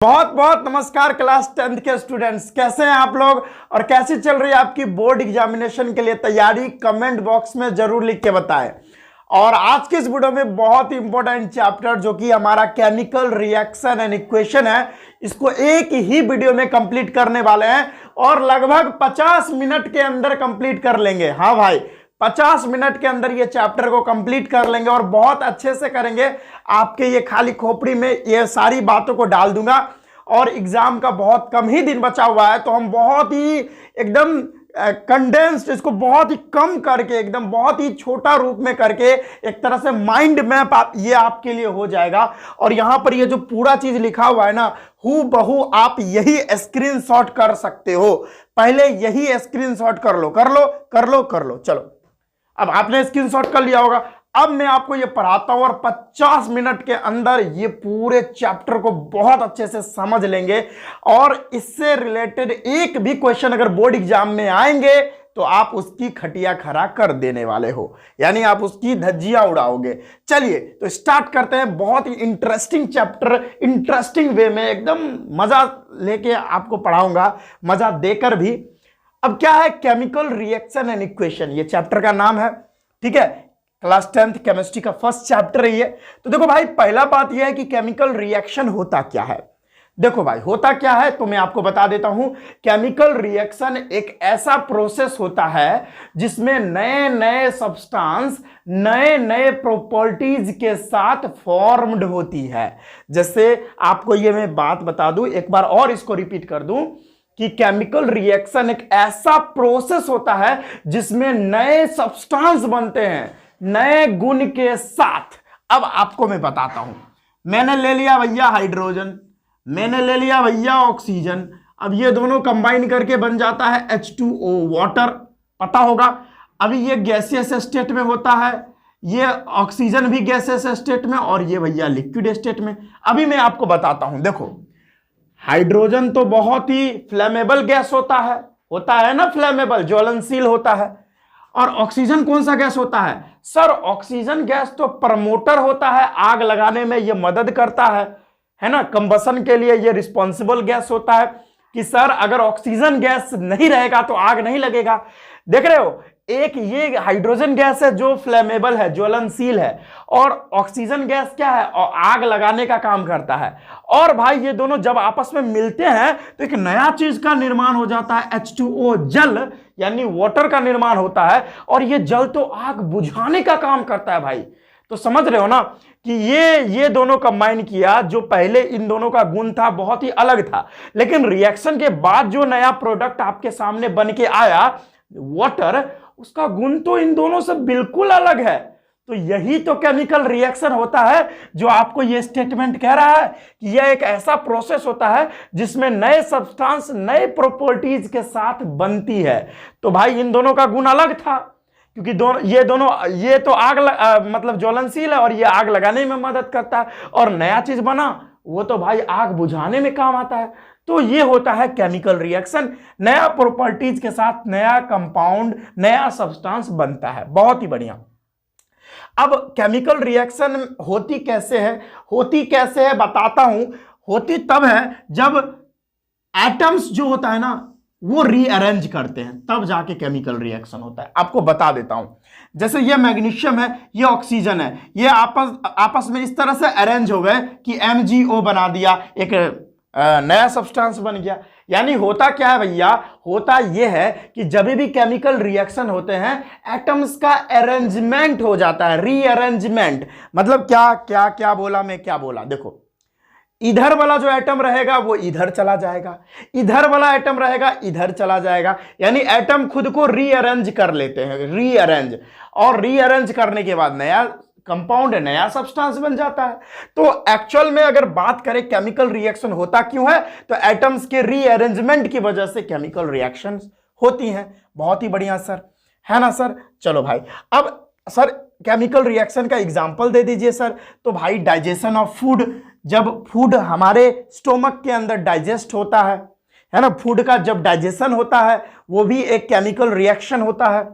बहुत बहुत नमस्कार क्लास 10th के स्टूडेंट्स, कैसे हैं आप लोग और कैसी चल रही है आपकी बोर्ड एग्जामिनेशन के लिए तैयारी? कमेंट बॉक्स में जरूर लिख के बताएं। और आज के इस वीडियो में बहुत ही इंपॉर्टेंट चैप्टर जो कि हमारा केमिकल रिएक्शन एंड इक्वेशन है, इसको एक ही वीडियो में कंप्लीट करने वाले हैं और लगभग 50 मिनट के अंदर कंप्लीट कर लेंगे। हाँ भाई, 50 मिनट के अंदर ये चैप्टर को कंप्लीट कर लेंगे और बहुत अच्छे से करेंगे। आपके ये खाली खोपड़ी में ये सारी बातों को डाल दूंगा और एग्जाम का बहुत कम ही दिन बचा हुआ है, तो हम बहुत ही एकदम कंडेंस्ड, इसको बहुत ही कम करके एकदम बहुत ही छोटा रूप में करके एक तरह से माइंड मैप ये आपके लिए हो जाएगा। और यहां पर ये जो पूरा चीज लिखा हुआ है ना, हू बहू आप यही स्क्रीनशॉट कर सकते हो। पहले यही स्क्रीनशॉट कर लो कर लो कर लो कर लो। चलो, अब आपने स्क्रीनशॉट कर लिया होगा। अब मैं आपको ये पढ़ाता हूं और 50 मिनट के अंदर ये पूरे चैप्टर को बहुत अच्छे से समझ लेंगे और इससे रिलेटेड एक भी क्वेश्चन अगर बोर्ड एग्जाम में आएंगे तो आप उसकी खटिया खड़ा कर देने वाले हो, यानी आप उसकी धज्जियां उड़ाओगे। चलिए तो स्टार्ट करते हैं। बहुत ही इंटरेस्टिंग चैप्टर, इंटरेस्टिंग वे में एकदम मजा लेके आपको पढ़ाऊंगा, मजा देकर भी। अब क्या है? केमिकल रिएक्शन एंड इक्वेशन, ये चैप्टर का नाम है। ठीक है, क्लास 10th केमिस्ट्री का फर्स्ट चैप्टर है ये। तो देखो भाई, पहला बात यह है कि केमिकल रिएक्शन होता क्या है। देखो भाई, होता क्या है तो मैं आपको बता देता हूं। केमिकल रिएक्शन एक ऐसा प्रोसेस होता है जिसमें नए नए सब्सटेंस नए नए प्रॉपर्टीज के साथ फॉर्म्ड होती है। जैसे आपको ये मैं बात बता दूं, एक बार और इसको रिपीट कर दूं कि केमिकल रिएक्शन एक ऐसा प्रोसेस होता है जिसमें नए सब्सटेंस बनते हैं नए गुण के साथ। अब आपको मैं बताता हूं। मैंने ले लिया भैया हाइड्रोजन, मैंने ले लिया भैया ऑक्सीजन। अब ये दोनों कंबाइन करके बन जाता है H2O, वाटर, पता होगा। अभी ये गैसियस स्टेट में होता है, ये ऑक्सीजन भी गैसियस स्टेट में और ये भैया लिक्विड स्टेट में। अभी मैं आपको बताता हूं। देखो, हाइड्रोजन तो बहुत ही फ्लेमेबल गैस होता है ना, फ्लेमेबल, ज्वलनशील होता है। और ऑक्सीजन कौन सा गैस होता है? सर, ऑक्सीजन गैस तो प्रमोटर होता है, आग लगाने में ये मदद करता है ना, कंबसन के लिए ये रिस्पॉन्सिबल गैस होता है कि सर अगर ऑक्सीजन गैस नहीं रहेगा तो आग नहीं लगेगा। देख रहे हो, एक ये हाइड्रोजन गैस है जो फ्लेमेबल है, ज्वलनशील है, और ऑक्सीजन गैस क्या है? और आग लगाने का काम करता है। और भाई ये दोनों जब आपस में मिलते हैं तो एक नया चीज का निर्माण हो जाता है, H2O, जल, यानी वाटर का निर्माण होता है। और ये जल तो आग बुझाने का काम करता है भाई। तो समझ रहे हो ना कि ये दोनों कंबाइन किया। जो पहले इन दोनों का गुण था बहुत ही अलग था, लेकिन रिएक्शन के बाद जो नया प्रोडक्ट आपके सामने बन के आया, वाटर, उसका गुण तो इन दोनों से बिल्कुल अलग है। तो यही तो केमिकल रिएक्शन होता है जो आपको ये स्टेटमेंट कह रहा है कि यह एक ऐसा प्रोसेस होता है जिसमें नए सब्सटेंस नए प्रॉपर्टीज के साथ बनती है। तो भाई इन दोनों का गुण अलग था क्योंकि ये तो मतलब ज्वलनशील है और ये आग लगाने में मदद करता है, और नया चीज बना वो तो भाई आग बुझाने में काम आता है। तो ये होता है केमिकल रिएक्शन, नया प्रॉपर्टीज के साथ नया कंपाउंड, नया सब्सटेंस बनता है। बहुत ही बढ़िया। अब केमिकल रिएक्शन होती कैसे है बताता हूं। होती तब है जब एटम्स जो होता है ना वो रीअरेंज करते हैं, तब जाके केमिकल रिएक्शन होता है। आपको बता देता हूं। जैसे ये मैग्नीशियम है, ये ऑक्सीजन है, ये आपस में इस तरह से अरेंज हो गए कि MgO बना दिया, एक नया सब्सटेंस बन गया। यानी होता क्या है भैया? होता यह है कि जब भी केमिकल रिएक्शन होते हैं एटम्स का अरेंजमेंट हो जाता है, रीअरेंजमेंट। मतलब क्या बोला मैं, क्या बोला? देखो, इधर वाला जो एटम रहेगा वो इधर चला जाएगा, इधर वाला एटम रहेगा इधर चला जाएगा। यानी एटम खुद को रीअरेंज कर लेते हैं, रीअरेंज, और रीअरेंज करने के बाद नया कंपाउंड, नया सब्सटेंस बन जाता है। तो एक्चुअल में अगर बात करें केमिकल रिएक्शन होता क्यों है, तो एटम्स के रीअरेंजमेंट की वजह से केमिकल रिएक्शंस होती हैं। बहुत ही बढ़िया सर, है ना सर? चलो भाई, अब सर केमिकल रिएक्शन का एग्जांपल दे दीजिए सर। तो भाई डाइजेशन ऑफ फूड, जब फूड हमारे स्टोमक के अंदर डाइजेस्ट होता है ना, फूड का जब डाइजेशन होता है वो भी एक केमिकल रिएक्शन होता है।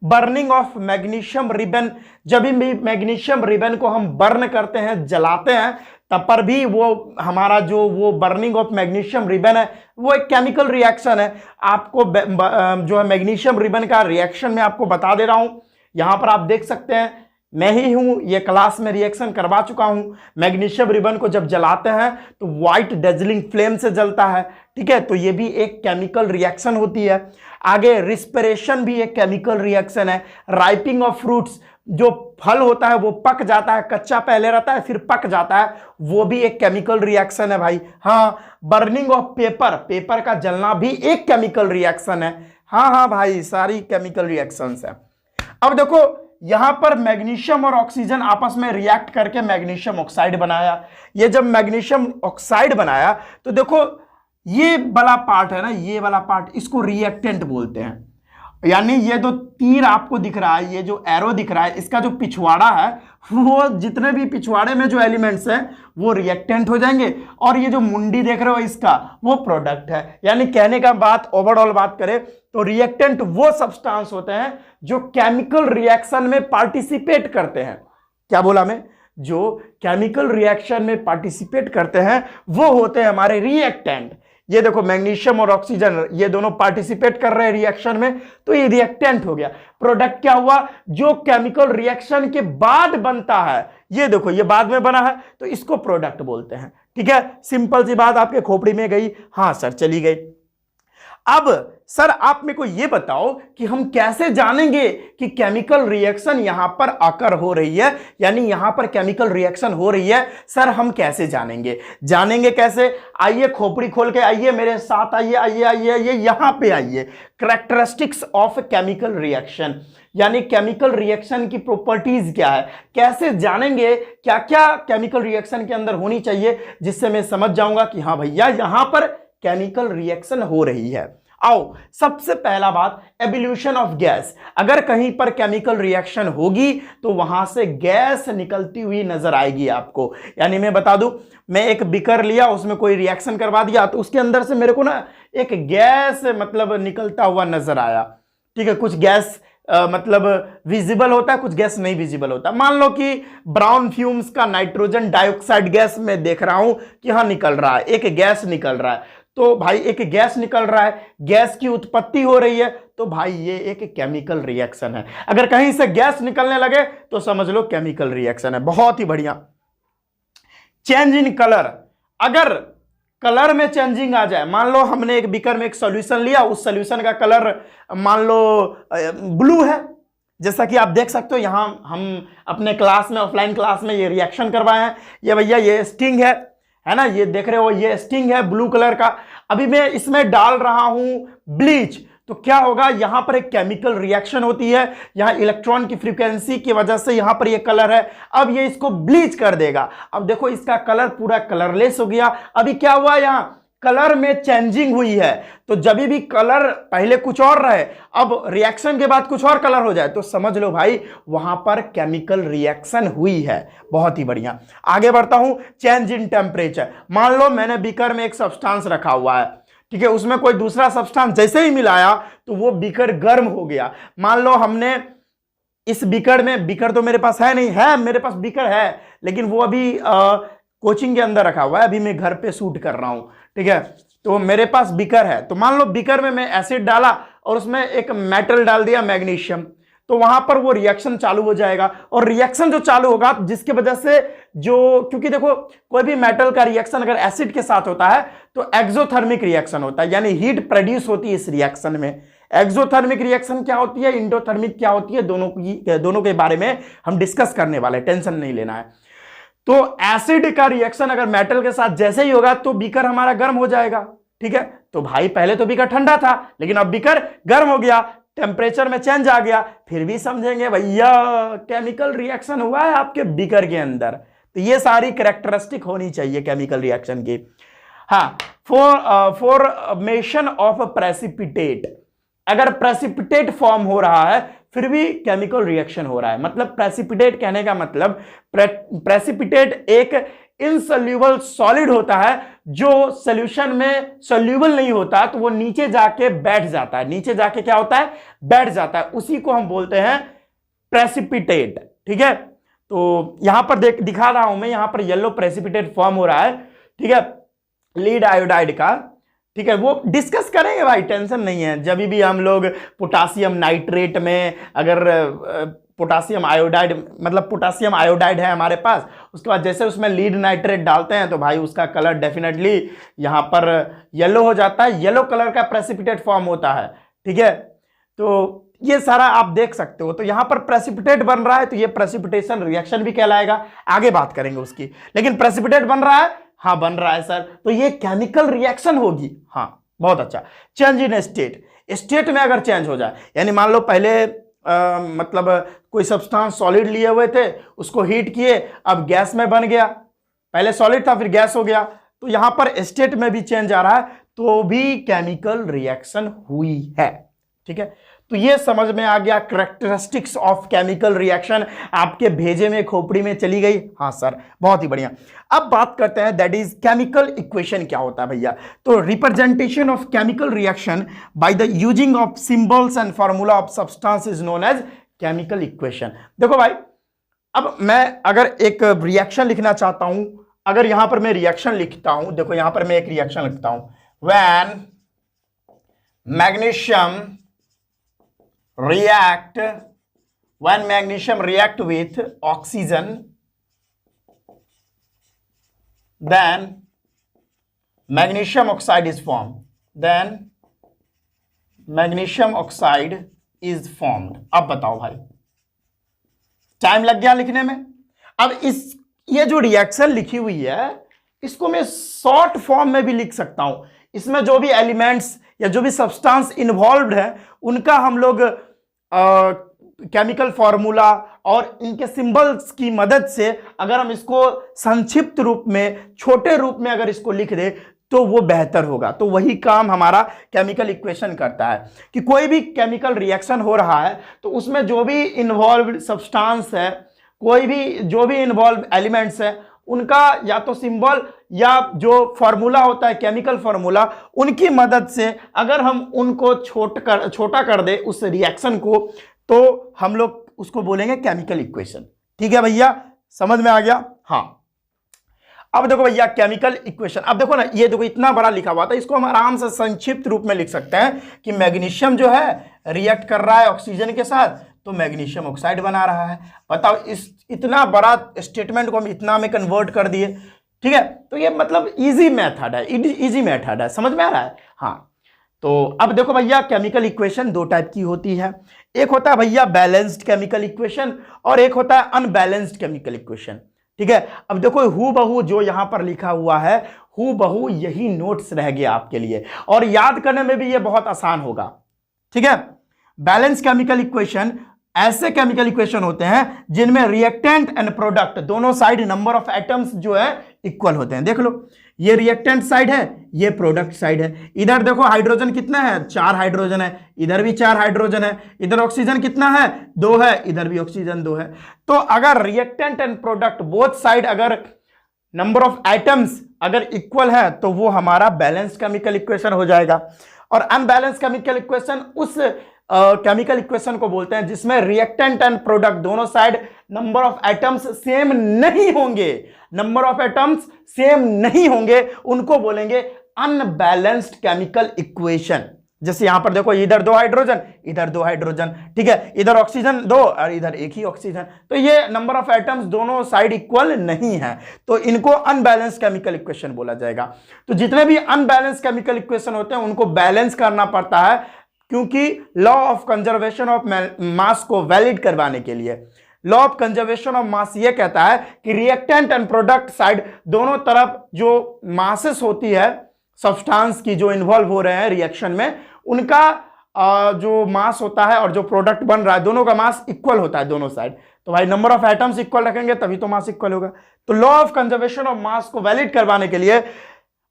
बर्निंग ऑफ मैग्नीशियम रिबन, जब भी मैग्नीशियम रिबन को हम बर्न करते हैं, जलाते हैं, तब पर भी वो हमारा जो वो बर्निंग ऑफ मैग्नीशियम रिबन है वो एक केमिकल रिएक्शन है। आपको जो है मैग्नीशियम रिबन का रिएक्शन में आपको बता दे रहा हूं। यहां पर आप देख सकते हैं, मैं ही हूं, ये क्लास में रिएक्शन करवा चुका हूं। मैग्नीशियम रिबन को जब जलाते हैं तो व्हाइट डेजलिंग फ्लेम से जलता है, ठीक है, तो ये भी एक केमिकल रिएक्शन होती है। आगे रिस्पिरेशन भी एक केमिकल रिएक्शन है। राइपिंग ऑफ फ्रूट्स, जो फल होता है वो पक जाता है, कच्चा पहले रहता है फिर पक जाता है, वो भी एक केमिकल रिएक्शन है भाई। हाँ, बर्निंग ऑफ पेपर, पेपर का जलना भी एक केमिकल रिएक्शन है। हाँ भाई, सारी केमिकल रिएक्शंस है। अब देखो यहां पर मैग्नीशियम और ऑक्सीजन आपस में रिएक्ट करके मैग्नीशियम ऑक्साइड बनाया। ये जब मैग्नीशियम ऑक्साइड बनाया तो देखो ये वाला पार्ट है ना, ये वाला पार्ट, इसको रिएक्टेंट बोलते हैं। यानी ये जो तीर आपको दिख रहा है, ये जो एरो दिख रहा है, इसका जो पिछवाड़ा है वो जितने भी पिछवाड़े में जो एलिमेंट्स हैं वो रिएक्टेंट हो जाएंगे, और ये जो मुंडी देख रहे हो इसका वो प्रोडक्ट है। यानी कहने का बात, ओवरऑल बात करें तो रिएक्टेंट वो सब्सटेंस होते हैं जो केमिकल रिएक्शन में पार्टिसिपेट करते हैं। क्या बोला मैं? जो केमिकल रिएक्शन में पार्टिसिपेट करते हैं वो होते हैं हमारे रिएक्टेंट। ये देखो मैग्नीशियम और ऑक्सीजन ये दोनों पार्टिसिपेट कर रहे हैं रिएक्शन में, तो ये रिएक्टेंट हो गया। प्रोडक्ट क्या हुआ? जो केमिकल रिएक्शन के बाद बनता है, ये देखो ये बाद में बना है तो इसको प्रोडक्ट बोलते हैं। ठीक है, सिंपल सी बात आपके खोपड़ी में गई। हाँ सर, चली गई। अब सर आप मेरे को ये बताओ कि हम कैसे जानेंगे कि केमिकल रिएक्शन यहां पर आकर हो रही है, यानी यहां पर केमिकल रिएक्शन हो रही है। सर हम कैसे जानेंगे कैसे? आइए खोपड़ी खोल के आइए मेरे साथ, आइए यहां पे आइए। कैरेक्टरिस्टिक्स ऑफ केमिकल रिएक्शन, यानी केमिकल रिएक्शन की प्रॉपर्टीज क्या है, कैसे जानेंगे क्या क्या केमिकल रिएक्शन के अंदर होनी चाहिए, जिससे मैं समझ जाऊंगा कि हाँ भैया यहां पर केमिकल रिएक्शन हो रही है। आओ, सबसे पहला बात, एवोल्यूशन ऑफ गैस। अगर कहीं पर केमिकल रिएक्शन होगी तो वहां से गैस निकलती हुई नजर आएगी आपको। यानी मैं बता दूं, मैं एक बीकर लिया, उसमें कोई रिएक्शन करवा दिया तो उसके अंदर से मेरे को ना एक गैस मतलब निकलता हुआ नजर आया। ठीक है, कुछ गैस मतलब विजिबल होता है, कुछ गैस नहीं विजिबल होता। मान लो कि ब्राउन फ्यूम्स का नाइट्रोजन डाइऑक्साइड गैस मैं देख रहा हूं कि हाँ निकल रहा है, एक गैस निकल रहा है। तो भाई एक गैस निकल रहा है, गैस की उत्पत्ति हो रही है, तो भाई ये एक केमिकल रिएक्शन है। अगर कहीं से गैस निकलने लगे तो समझ लो केमिकल रिएक्शन है। बहुत ही बढ़िया। चेंज इन कलर, अगर कलर में चेंजिंग आ जाए, मान लो हमने एक बीकर में एक सॉल्यूशन लिया, उस सॉल्यूशन का कलर मान लो ब्लू है, जैसा कि आप देख सकते हो यहां हम अपने क्लास में, ऑफलाइन क्लास में ये रिएक्शन करवाए हैं। ये भैया ये स्टिंग है ना, ये देख रहे हो ये स्टिंग है ब्लू कलर का। अभी मैं इसमें डाल रहा हूं ब्लीच, तो क्या होगा, यहां पर एक केमिकल रिएक्शन होती है, यहां इलेक्ट्रॉन की फ्रीक्वेंसी की वजह से यहां पर ये कलर है। अब ये इसको ब्लीच कर देगा। अब देखो इसका कलर पूरा कलरलेस हो गया। अभी क्या हुआ, यहां कलर में चेंजिंग हुई है। तो जब भी कलर पहले कुछ और रहे, अब रिएक्शन के बाद कुछ और कलर हो जाए, तो समझ लो भाई वहां पर केमिकल रिएक्शन हुई है। बहुत ही बढ़िया, आगे बढ़ता हूं। चेंज इन टेम्परेचर, मान लो मैंने बीकर में एक सब्सटेंस रखा हुआ है, ठीक है, उसमें कोई दूसरा सब्सटेंस जैसे ही मिलाया तो वो बीकर गर्म हो गया। मान लो हमने इस बीकर में, बीकर तो मेरे पास है नहीं, है मेरे पास बीकर है, लेकिन वो अभी कोचिंग के अंदर रखा हुआ है, अभी मैं घर पे शूट कर रहा हूं, ठीक है, तो मेरे पास बीकर है। तो मान लो बीकर में मैं एसिड डाला और उसमें एक मेटल डाल दिया मैग्नीशियम, तो वहां पर वो रिएक्शन चालू हो जाएगा। और रिएक्शन जो चालू होगा जिसकी वजह से जो, क्योंकि देखो कोई भी मेटल का रिएक्शन अगर एसिड के साथ होता है तो एक्सोथर्मिक रिएक्शन होता है, यानी हीट प्रोड्यूस होती है इस रिएक्शन में। एक्सोथर्मिक रिएक्शन क्या होती है, इंडोथर्मिक क्या होती है, दोनों के बारे में हम डिस्कस करने वाले, टेंशन नहीं लेना है। तो एसिड का रिएक्शन अगर मेटल के साथ जैसे ही होगा तो बीकर हमारा गर्म हो जाएगा। ठीक है, तो भाई पहले तो बीकर ठंडा था, लेकिन अब बीकर गर्म हो गया, टेम्परेचर में चेंज आ गया, फिर भी समझेंगे भैया केमिकल रिएक्शन हुआ है आपके बीकर के अंदर। तो ये सारी कैरेक्टरिस्टिक होनी चाहिए केमिकल रिएक्शन की। हाँ, फॉर्मेशन ऑफ प्रेसिपिटेट, अगर प्रेसिपिटेट फॉर्म हो रहा है फिर भी केमिकल रिएक्शन हो रहा है। मतलब प्रेसिपिटेट कहने का मतलब, प्रेसिपिटेट एक इनसोल्यूबल सॉलिड होता है जो सॉल्यूशन में सोल्यूबल नहीं होता, तो वो नीचे जाके बैठ जाता है, नीचे जाके क्या होता है, बैठ जाता है, उसी को हम बोलते हैं प्रेसिपिटेट। ठीक है, तो यहां पर दिखा रहा हूं मैं, यहां पर येलो प्रेसिपिटेट फॉर्म हो रहा है, ठीक है, लीड आयोडाइड का, ठीक है, वो डिस्कस करेंगे भाई, टेंशन नहीं है। जब भी हम लोग पोटासियम नाइट्रेट में अगर पोटासियम आयोडाइड, मतलब पोटासियम आयोडाइड है हमारे पास, उसके बाद जैसे उसमें लीड नाइट्रेट डालते हैं तो भाई उसका कलर डेफिनेटली यहां पर येलो हो जाता है, येलो कलर का प्रेसिपिटेट फॉर्म होता है, ठीक है। तो ये सारा आप देख सकते हो। तो यहां पर प्रेसिपिटेट बन रहा है तो ये प्रेसिपिटेशन रिएक्शन भी कहलाएगा, आगे बात करेंगे उसकी। लेकिन प्रेसिपिटेट बन रहा है, हाँ बन रहा है सर, तो ये केमिकल रिएक्शन होगी। हाँ बहुत अच्छा। चेंज इन स्टेट में अगर चेंज हो जाए, यानी मान लो पहले मतलब कोई सब्सटेंस सॉलिड लिए हुए थे, उसको हीट किए, अब गैस में बन गया, पहले सॉलिड था फिर गैस हो गया, तो यहां पर स्टेट में भी चेंज आ रहा है तो भी केमिकल रिएक्शन हुई है, ठीक है। तो ये समझ में आ गया कैरेक्टरिस्टिक्स ऑफ केमिकल रिएक्शन, आपके भेजे में खोपड़ी में चली गई। हाँ सर बहुत ही बढ़िया। अब बात करते हैं दैट इज केमिकल इक्वेशन क्या होता है भैया। तो representation of chemical reaction by the using of symbols and formula of substance is known as chemical equation. देखो भाई, अब मैं अगर एक रिएक्शन लिखना चाहता हूं, अगर यहां पर मैं रिएक्शन लिखता हूं, देखो यहां पर मैं एक रिएक्शन लिखता हूं, when magnesium react with oxygen, then magnesium oxide is formed, अब बताओ भाई, टाइम लग गया लिखने में। अब ये जो रिएक्शन लिखी हुई है इसको मैं शॉर्ट फॉर्म में भी लिख सकता हूं। इसमें जो भी एलिमेंट्स या जो भी सब्सटेंस इन्वॉल्व्ड है उनका हम लोग केमिकल फॉर्मूला और इनके सिंबल्स की मदद से अगर हम इसको संक्षिप्त रूप में, छोटे रूप में अगर इसको लिख दे तो वो बेहतर होगा। तो वही काम हमारा केमिकल इक्वेशन करता है कि कोई भी केमिकल रिएक्शन हो रहा है तो उसमें जो भी इन्वॉल्व्ड सब्सटेंस है, कोई भी जो भी इन्वॉल्व एलिमेंट्स है, उनका या तो सिंबल या जो फॉर्मूला होता है केमिकल फॉर्मूला, उनकी मदद से अगर हम उनको छोटा कर दे उस रिएक्शन को, तो हम लोग उसको बोलेंगे केमिकल इक्वेशन। ठीक है भैया, समझ में आ गया। हाँ अब देखो भैया केमिकल इक्वेशन, अब देखो ना, ये देखो इतना बड़ा लिखा हुआ था, इसको हम आराम से संक्षिप्त रूप में लिख सकते हैं कि मैग्नीशियम जो है रिएक्ट कर रहा है ऑक्सीजन के साथ तो मैग्नीशियम ऑक्साइड बना रहा है। बताओ, इस इतना बड़ा स्टेटमेंट को हम इतना में कन्वर्ट कर दिए। ठीक है, तो ये मतलब इजी मेथड है, इजी मेथड है, समझ में आ रहा है। हाँ तो अब देखो भैया केमिकल इक्वेशन दो टाइप की होती है, एक होता है भैया बैलेंस्ड केमिकल इक्वेशन और एक होता है अनबैलेंस्ड केमिकल इक्वेशन। ठीक है, अब देखो हू बहू जो यहां पर लिखा हुआ है, हू बहू यही नोट्स रह गया आपके लिए और याद करने में भी ये बहुत आसान होगा। ठीक है, बैलेंस केमिकल इक्वेशन ऐसे केमिकल इक्वेशन होते हैं जिनमें रिएक्टेंट एंड प्रोडक्ट दोनों साइड नंबर ऑफ एटम्स जो है इक्वल होते हैं। देख लो, ये रिएक्टेंट साइड है, ये प्रोडक्ट साइड है। इधर देखो हाइड्रोजन कितना है, 4 हाइड्रोजन है, इधर भी 4 हाइड्रोजन है, इधर ऑक्सीजन कितना है, 2 है, इधर भी ऑक्सीजन 2 है। तो अगर reactant and product both side अगर नंबर ऑफ एटम्स अगर इक्वल है तो वो हमारा बैलेंस केमिकल इक्वेशन हो जाएगा। और अनबैलेंस केमिकल इक्वेशन उस केमिकल इक्वेशन को बोलते हैं जिसमें रिएक्टेंट एंड प्रोडक्ट दोनों side number of atoms same नहीं होंगे, नंबर ऑफ एटम्स सेम नहीं होंगे, उनको बोलेंगे अनबैलेंस्ड केमिकल इक्वेशन। जैसे यहां पर देखो, इधर 2 हाइड्रोजन, इधर 2 हाइड्रोजन, ठीक है, इधर ऑक्सीजन 2 और इधर एक ही ऑक्सीजन, तो ये नंबर ऑफ एटम्स दोनों साइड इक्वल नहीं है, तो इनको अनबैलेंस्ड केमिकल इक्वेशन बोला जाएगा। तो जितने भी अनबैलेंस्ड केमिकल इक्वेशन होते हैं उनको बैलेंस करना पड़ता है, क्योंकि law of conservation of mass को वैलिड करवाने के लिए। Law of conservation of mass ये कहता है कि रिएक्टेंट एंड प्रोडक्ट साइड दोनों तरफ जो मासेस होती है सब्सटेंस की जो इन्वॉल्व हो रहे हैं रिएक्शन में, उनका जो मास होता है और जो प्रोडक्ट बन रहा है दोनों का मास इक्वल होता है दोनों साइड। तो भाई नंबर ऑफ एटम्स इक्वल रखेंगे तभी तो मास इक्वल होगा। तो law of conservation of mass को वैलिड करवाने के लिए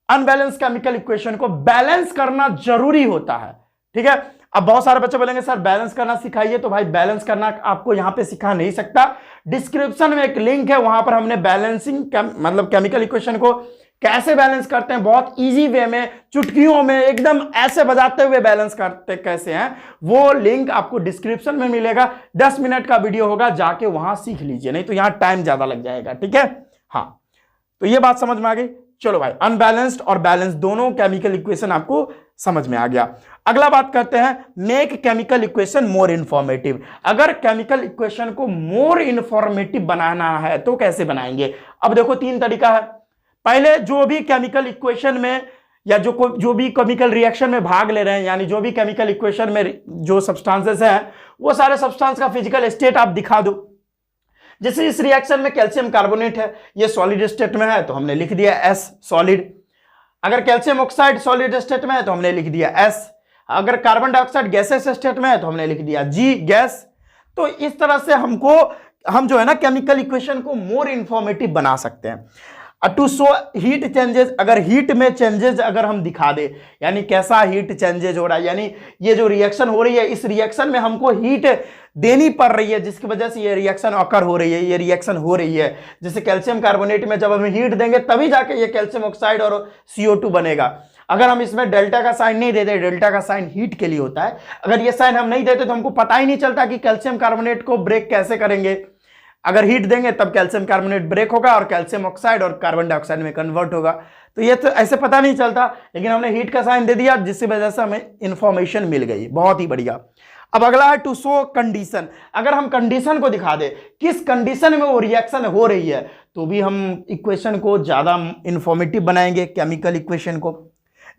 अनबैलेंस केमिकल इक्वेशन को बैलेंस करना जरूरी होता है। ठीक है, अब बहुत सारे बच्चे बोलेंगे सर बैलेंस करना सिखाइए, तो भाई बैलेंस करना आपको यहां पे सिखा नहीं सकता। डिस्क्रिप्शन में एक लिंक है, वहां पर हमने बैलेंसिंग मतलब केमिकल इक्वेशन को कैसे बैलेंस करते हैं, बहुत इजी वे में, चुटकियों में एकदम ऐसे बजाते हुए बैलेंस करते कैसे हैं, वो लिंक आपको डिस्क्रिप्शन में मिलेगा। 10 मिनट का वीडियो होगा, जाके वहां सीख लीजिए, नहीं तो यहां टाइम ज्यादा लग जाएगा। ठीक है, हाँ, तो ये बात समझ में आ गई। चलो भाई, अनबैलेंस्ड और बैलेंस दोनों केमिकल इक्वेशन आपको समझ में आ गया। अगला बात करते हैं, मेक केमिकल इक्वेशन मोर इंफॉर्मेटिव। अगर केमिकल इक्वेशन को मोर इंफॉर्मेटिव बनाना है तो कैसे बनाएंगे? अब देखो, 3 तरीका है। पहले जो भी केमिकल इक्वेशन में या जो भी केमिकल रिएक्शन में भाग ले रहे हैं, यानी जो भी केमिकल इक्वेशन में जो सब्सटेंसेस हैं, वो सारे सब्सटेंस का फिजिकल स्टेट आप दिखा दो। जैसे इस रिएक्शन में कैल्शियम कार्बोनेट है, ये सॉलिड स्टेट में है तो हमने लिख दिया S सॉलिड। अगर कैल्शियम ऑक्साइड सॉलिड स्टेट में है तो हमने लिख दिया S। अगर कार्बन डाइऑक्साइड गैसेस स्टेट में है तो हमने लिख दिया G गैस। तो इस तरह से हम जो है ना केमिकल इक्वेशन को मोर इंफॉर्मेटिव बना सकते हैं। टू शो हीट चेंजेस, अगर हीट में चेंजेस अगर हम दिखा दे, यानी कैसा हीट चेंजेस हो रहा है, यानी ये जो रिएक्शन हो रही है, इस रिएक्शन में हमको हीट देनी पड़ रही है जिसकी वजह से ये रिएक्शन ऑकर हो रही है, ये रिएक्शन हो रही है। जैसे कैल्शियम कार्बोनेट में जब हम हीट देंगे तभी जाके ये कैल्शियम ऑक्साइड और CO2 बनेगा। अगर हम इसमें डेल्टा का साइन नहीं देते, डेल्टा का साइन हीट के लिए होता है, अगर ये साइन हम नहीं देते तो हमको पता ही नहीं चलता कि कैल्शियम कार्बोनेट को ब्रेक कैसे करेंगे। अगर हीट देंगे तब कैल्शियम कार्बोनेट ब्रेक होगा और कैल्शियम ऑक्साइड और कार्बन डाइऑक्साइड में कन्वर्ट होगा। तो ये तो ऐसे पता नहीं चलता, लेकिन हमने हीट का साइन दे दिया जिसकी वजह से हमें इंफॉर्मेशन मिल गई। बहुत ही बढ़िया। अब अगला है टू शो कंडीशन। अगर हम कंडीशन को दिखा दे, किस कंडीशन में वो रिएक्शन हो रही है, तो भी हम इक्वेशन को ज्यादा इंफॉर्मेटिव बनाएंगे केमिकल इक्वेशन को।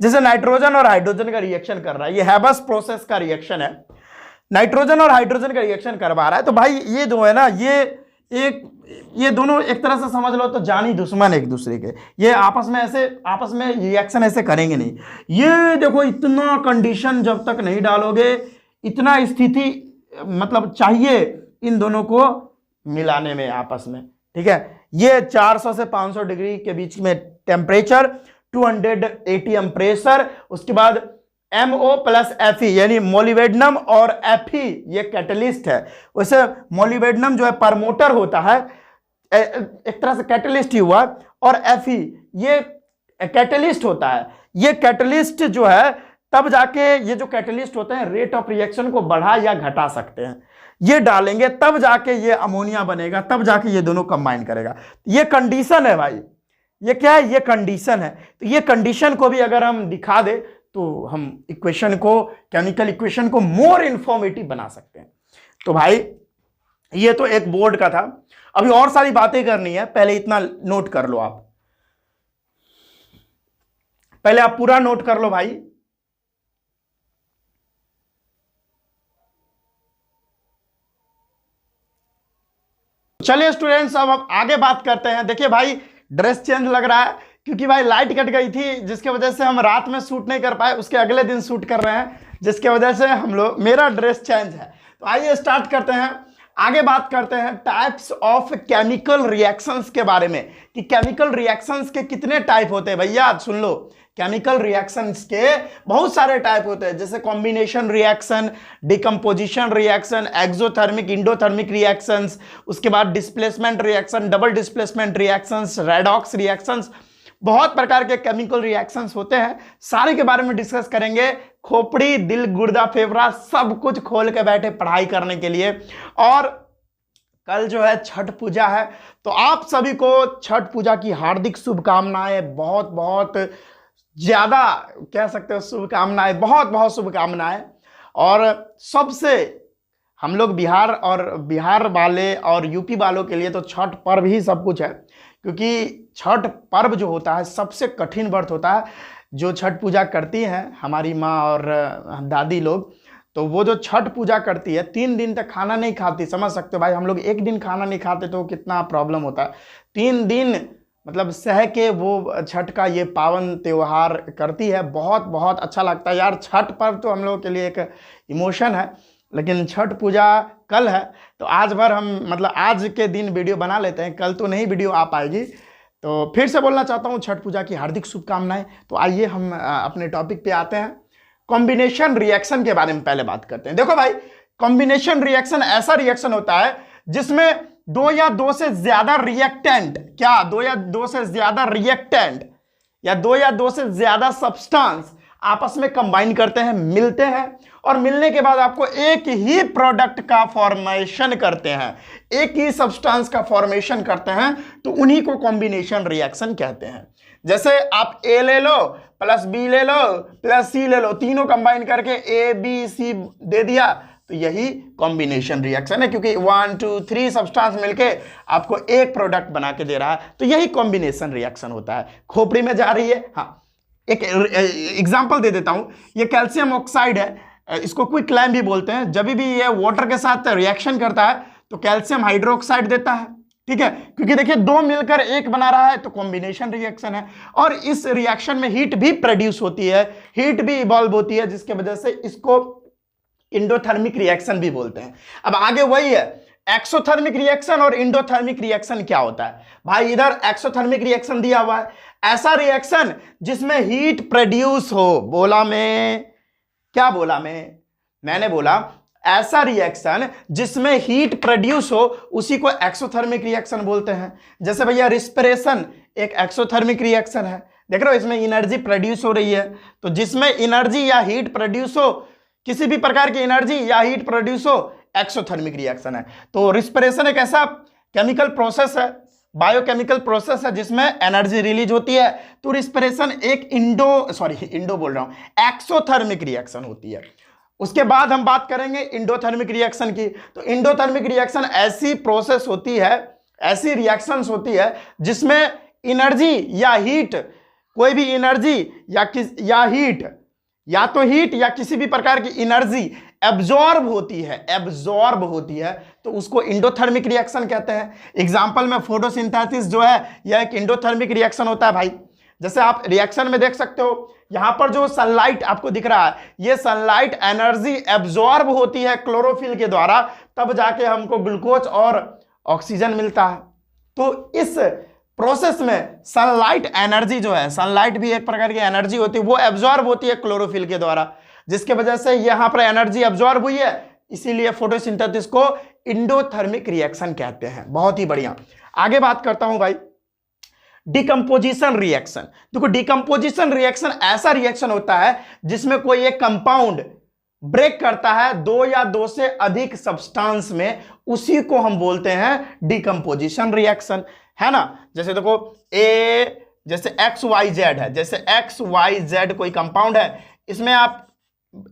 जैसे नाइट्रोजन और हाइड्रोजन का रिएक्शन कर रहा है, ये हैबस प्रोसेस का रिएक्शन है, नाइट्रोजन और हाइड्रोजन का रिएक्शन करवा रहा है। तो भाई ये जो है ना, ये दोनों एक तरह से समझ लो तो जानी दुश्मन एक दूसरे के। ये आपस में रिएक्शन ऐसे करेंगे नहीं। ये देखो, इतना कंडीशन जब तक नहीं डालोगे, इतना स्थिति मतलब चाहिए इन दोनों को मिलाने में आपस में। ठीक है, ये 400 से 500 डिग्री के बीच में टेम्परेचर, 200 ATM प्रेशर, उसके बाद MO प्लस Fe यानी मोलिबेडनम और Fe ये कैटलिस्ट है। वैसे मोलिबेडनम जो है प्रमोटर होता है, एक तरह से कैटलिस्ट ही हुआ, और Fe ये कैटलिस्ट होता है। ये कैटलिस्ट जो है तब जाके, ये जो कैटलिस्ट होते हैं रेट ऑफ रिएक्शन को बढ़ा या घटा सकते हैं। ये डालेंगे तब जाके ये अमोनिया बनेगा, तब जाके ये दोनों कंबाइन करेगा। ये कंडीशन है भाई, ये क्या है, ये कंडीशन है। तो ये कंडीशन को भी अगर हम दिखा दे तो हम इक्वेशन को, केमिकल इक्वेशन को मोर इंफॉर्मेटिव बना सकते हैं। तो भाई ये तो एक बोर्ड का था, अभी और सारी बातें करनी है, पहले इतना नोट कर लो आप, पहले आप पूरा नोट कर लो भाई। चलिए स्टूडेंट्स, अब आगे बात करते हैं। देखिए भाई, ड्रेस चेंज लग रहा है क्योंकि भाई लाइट कट गई थी, जिसके वजह से हम रात में शूट नहीं कर पाए, उसके अगले दिन शूट कर रहे हैं, जिसके वजह से मेरा ड्रेस चेंज है। तो आइए स्टार्ट करते हैं, आगे बात करते हैं टाइप्स ऑफ केमिकल रिएक्शंस के बारे में, कि केमिकल रिएक्शंस के कितने टाइप होते हैं। भैया सुन लो, केमिकल रिएक्शंस के बहुत सारे टाइप होते हैं, जैसे combination reaction, decomposition reaction, exothermic, endothermic reactions, उसके बाद displacement reaction, double displacement reactions, redox reactions, बहुत प्रकार के केमिकल रिएक्शंस होते हैं। सारे के बारे में डिस्कस करेंगे। खोपड़ी, दिल, गुर्दा, फेफड़ा सब कुछ खोल के बैठे पढ़ाई करने के लिए। और कल जो है छठ पूजा है, तो आप सभी को छठ पूजा की हार्दिक शुभकामनाएं, बहुत बहुत ज्यादा कह सकते हो शुभकामनाएं, बहुत बहुत शुभकामनाएं। और सबसे हम लोग बिहार वाले और यूपी वालों के लिए तो छठ पर्व ही सब कुछ है, क्योंकि छठ पर्व जो होता है सबसे कठिन व्रत होता है। जो छठ पूजा करती हैं हमारी माँ और दादी लोग, तो वो जो छठ पूजा करती है 3 दिन तक खाना नहीं खाती। समझ सकते हो भाई, हम लोग 1 दिन खाना नहीं खाते तो कितना प्रॉब्लम होता है। 3 दिन मतलब सह के वो छठ का ये पावन त्योहार करती है। बहुत बहुत अच्छा लगता है यार। छठ पर्व तो हम लोगों के लिए एक इमोशन है, लेकिन छठ पूजा कल है, तो आज भर हम मतलब आज के दिन वीडियो बना लेते हैं, कल तो नहीं वीडियो आ पाएगी। तो फिर से बोलना चाहता हूँ छठ पूजा की हार्दिक शुभकामनाएं। तो आइए हम अपने टॉपिक पे आते हैं। कॉम्बिनेशन रिएक्शन के बारे में पहले बात करते हैं। देखो भाई, कॉम्बिनेशन रिएक्शन ऐसा रिएक्शन होता है जिसमें 2 या 2 से ज्यादा रिएक्टेंट, क्या 2 या 2 से ज्यादा रिएक्टेंट या दो से ज्यादा सब्सटेंस आपस में कंबाइन करते हैं, मिलते हैं, और मिलने के बाद आपको एक ही प्रोडक्ट का फॉर्मेशन करते हैं, एक ही सब्सटेंस का फॉर्मेशन करते हैं, तो उन्हीं को कॉम्बिनेशन रिएक्शन कहते हैं। जैसे आप ए ले लो प्लस बी ले लो प्लस सी ले लो, तीनों कंबाइन करके ए बी सी दे दिया, तो यही कॉम्बिनेशन रिएक्शन है, क्योंकि 1 2 3 सब्सटेंस मिलके आपको एक प्रोडक्ट बना के दे रहा है, तो यही कॉम्बिनेशन रिएक्शन होता है। खोपड़ी में जा रही है। हाँ, एक एग्जांपल दे देता हूं, ये कैल्शियम ऑक्साइड है, इसको क्विक लाइम भी बोलते हैं। जब भी ये वाटर के साथ रिएक्शन करता है तो कैल्शियम हाइड्रोक्साइड देता है, ठीक है, क्योंकि देखिए दो मिलकर एक बना रहा है, तो कॉम्बिनेशन रिएक्शन है। और इस रिएक्शन में हीट भी प्रोड्यूस होती है, हीट भी इवॉल्व होती है, जिसके वजह से इसको इंडोथर्मिक रिएक्शन भी बोलते हैं। अब आगे वही है, एक्सोथर्मिक रिएक्शन और इंडोथर्मिक रिएक्शन क्या होता है भाई। इधर एक्सोथर्मिक रिएक्शन दिया हुआ है, ऐसा रिएक्शन जिसमें हीट प्रोड्यूस हो। बोला मैं, क्या बोला मैंने बोला ऐसा रिएक्शन जिसमें हीट प्रोड्यूस हो, उसी को एक्सोथर्मिक रिएक्शन बोलते हैं। जैसे भैया रिस्पिरेशन एक एक्सोथर्मिक रिएक्शन है, देख रहे हो, इसमें एनर्जी प्रोड्यूस हो रही है, तो जिसमें एनर्जी या हीट प्रोड्यूस हो, किसी भी प्रकार की एनर्जी या हीट प्रोड्यूस हो, एक्सोथर्मिक रिएक्शन है। तो रिस्पिरेशन एक ऐसा केमिकल प्रोसेस है, बायोकेमिकल प्रोसेस है, जिसमें एनर्जी रिलीज होती है। तो रिस्पिरेशन एक एक्सोथर्मिक रिएक्शन होती है। उसके बाद हम बात करेंगे इंडोथर्मिक रिएक्शन की। तो इंडोथर्मिक रिएक्शन ऐसी प्रोसेस होती है, ऐसी रिएक्शंस होती है जिसमें एनर्जी या हीट, कोई भी एनर्जी या हीट, या तो हीट या किसी भी प्रकार की एनर्जी एब्जॉर्ब होती है, तो उसको इंडोथर्मिक रिएक्शन कहते हैं। एग्जांपल में फोटोसिंथेसिस जो है, यह एक इंडोथर्मिक रिएक्शन होता है भाई। जैसे आप रिएक्शन में देख सकते हो, यहां पर जो सनलाइट आपको दिख रहा है, यह सनलाइट एनर्जी एब्जॉर्ब होती है क्लोरोफिल के द्वारा, तब जाके हमको ग्लूकोज और ऑक्सीजन मिलता है। तो इस प्रोसेस में सनलाइट एनर्जी जो है, सनलाइट भी एक प्रकार की एनर्जी होती है, वो एब्जॉर्ब होती है क्लोरोफिल के द्वारा, जिसके वजह से यहां पर एनर्जी एब्जॉर्ब हुई है, इसीलिए फोटोसिंथेसिस को इंडोथर्मिक रिएक्शन कहते हैं। बहुत ही बढ़िया। आगे बात करता हूं भाई, डिकम्पोजिशन रिएक्शन। देखो, डिकम्पोजिशन रिएक्शन ऐसा रिएक्शन होता है जिसमें कोई एक कंपाउंड ब्रेक करता है दो या दो से अधिक सब्सटेंस में, उसी को हम बोलते हैं डिकम्पोजिशन रिएक्शन, है ना। जैसे देखो जैसे XYZ है, जैसे XYZ कोई कंपाउंड है, इसमें आप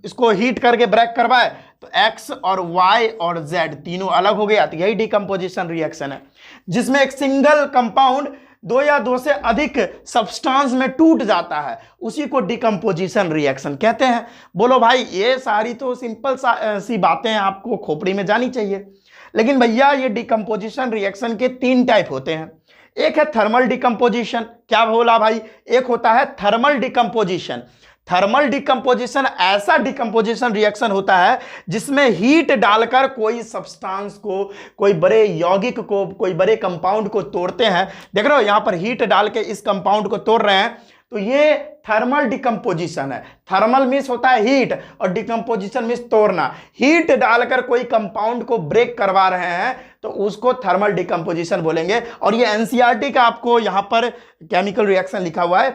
इसको हीट करके ब्रेक करवाए तो X और Y और Z तीनों अलग हो गया, तो यही डिकम्पोजिशन रिएक्शन है। जिसमें एक सिंगल कंपाउंड दो या दो से अधिक सब्सटेंस में टूट जाता है, उसी को डिकम्पोजिशन रिएक्शन कहते हैं। बोलो भाई, ये सारी तो सिंपल सी बातें आपको खोपड़ी में जानी चाहिए, लेकिन भैया ये डिकम्पोजिशन रिएक्शन के 3 टाइप होते हैं। एक है थर्मल डिकम्पोजिशन। क्या बोला भाई? एक होता है थर्मल डिकम्पोजिशन। थर्मल डिकम्पोजिशन ऐसा डिकम्पोजिशन रिएक्शन होता है जिसमें हीट डालकर कोई सब्सटेंस को, कोई बड़े यौगिक को, कोई बड़े कंपाउंड को तोड़ते हैं। देख रहे हो, यहां पर हीट डाल के इस कंपाउंड को तोड़ रहे हैं, तो ये थर्मल डिकम्पोजिशन है। थर्मल मीन्स होता है हीट और डिकम्पोजिशन मीन्स तोड़ना। हीट डालकर कोई कंपाउंड को ब्रेक करवा रहे हैं तो उसको थर्मल डिकम्पोजिशन बोलेंगे। और ये एनसीईआरटी का आपको यहां पर केमिकल रिएक्शन लिखा हुआ है,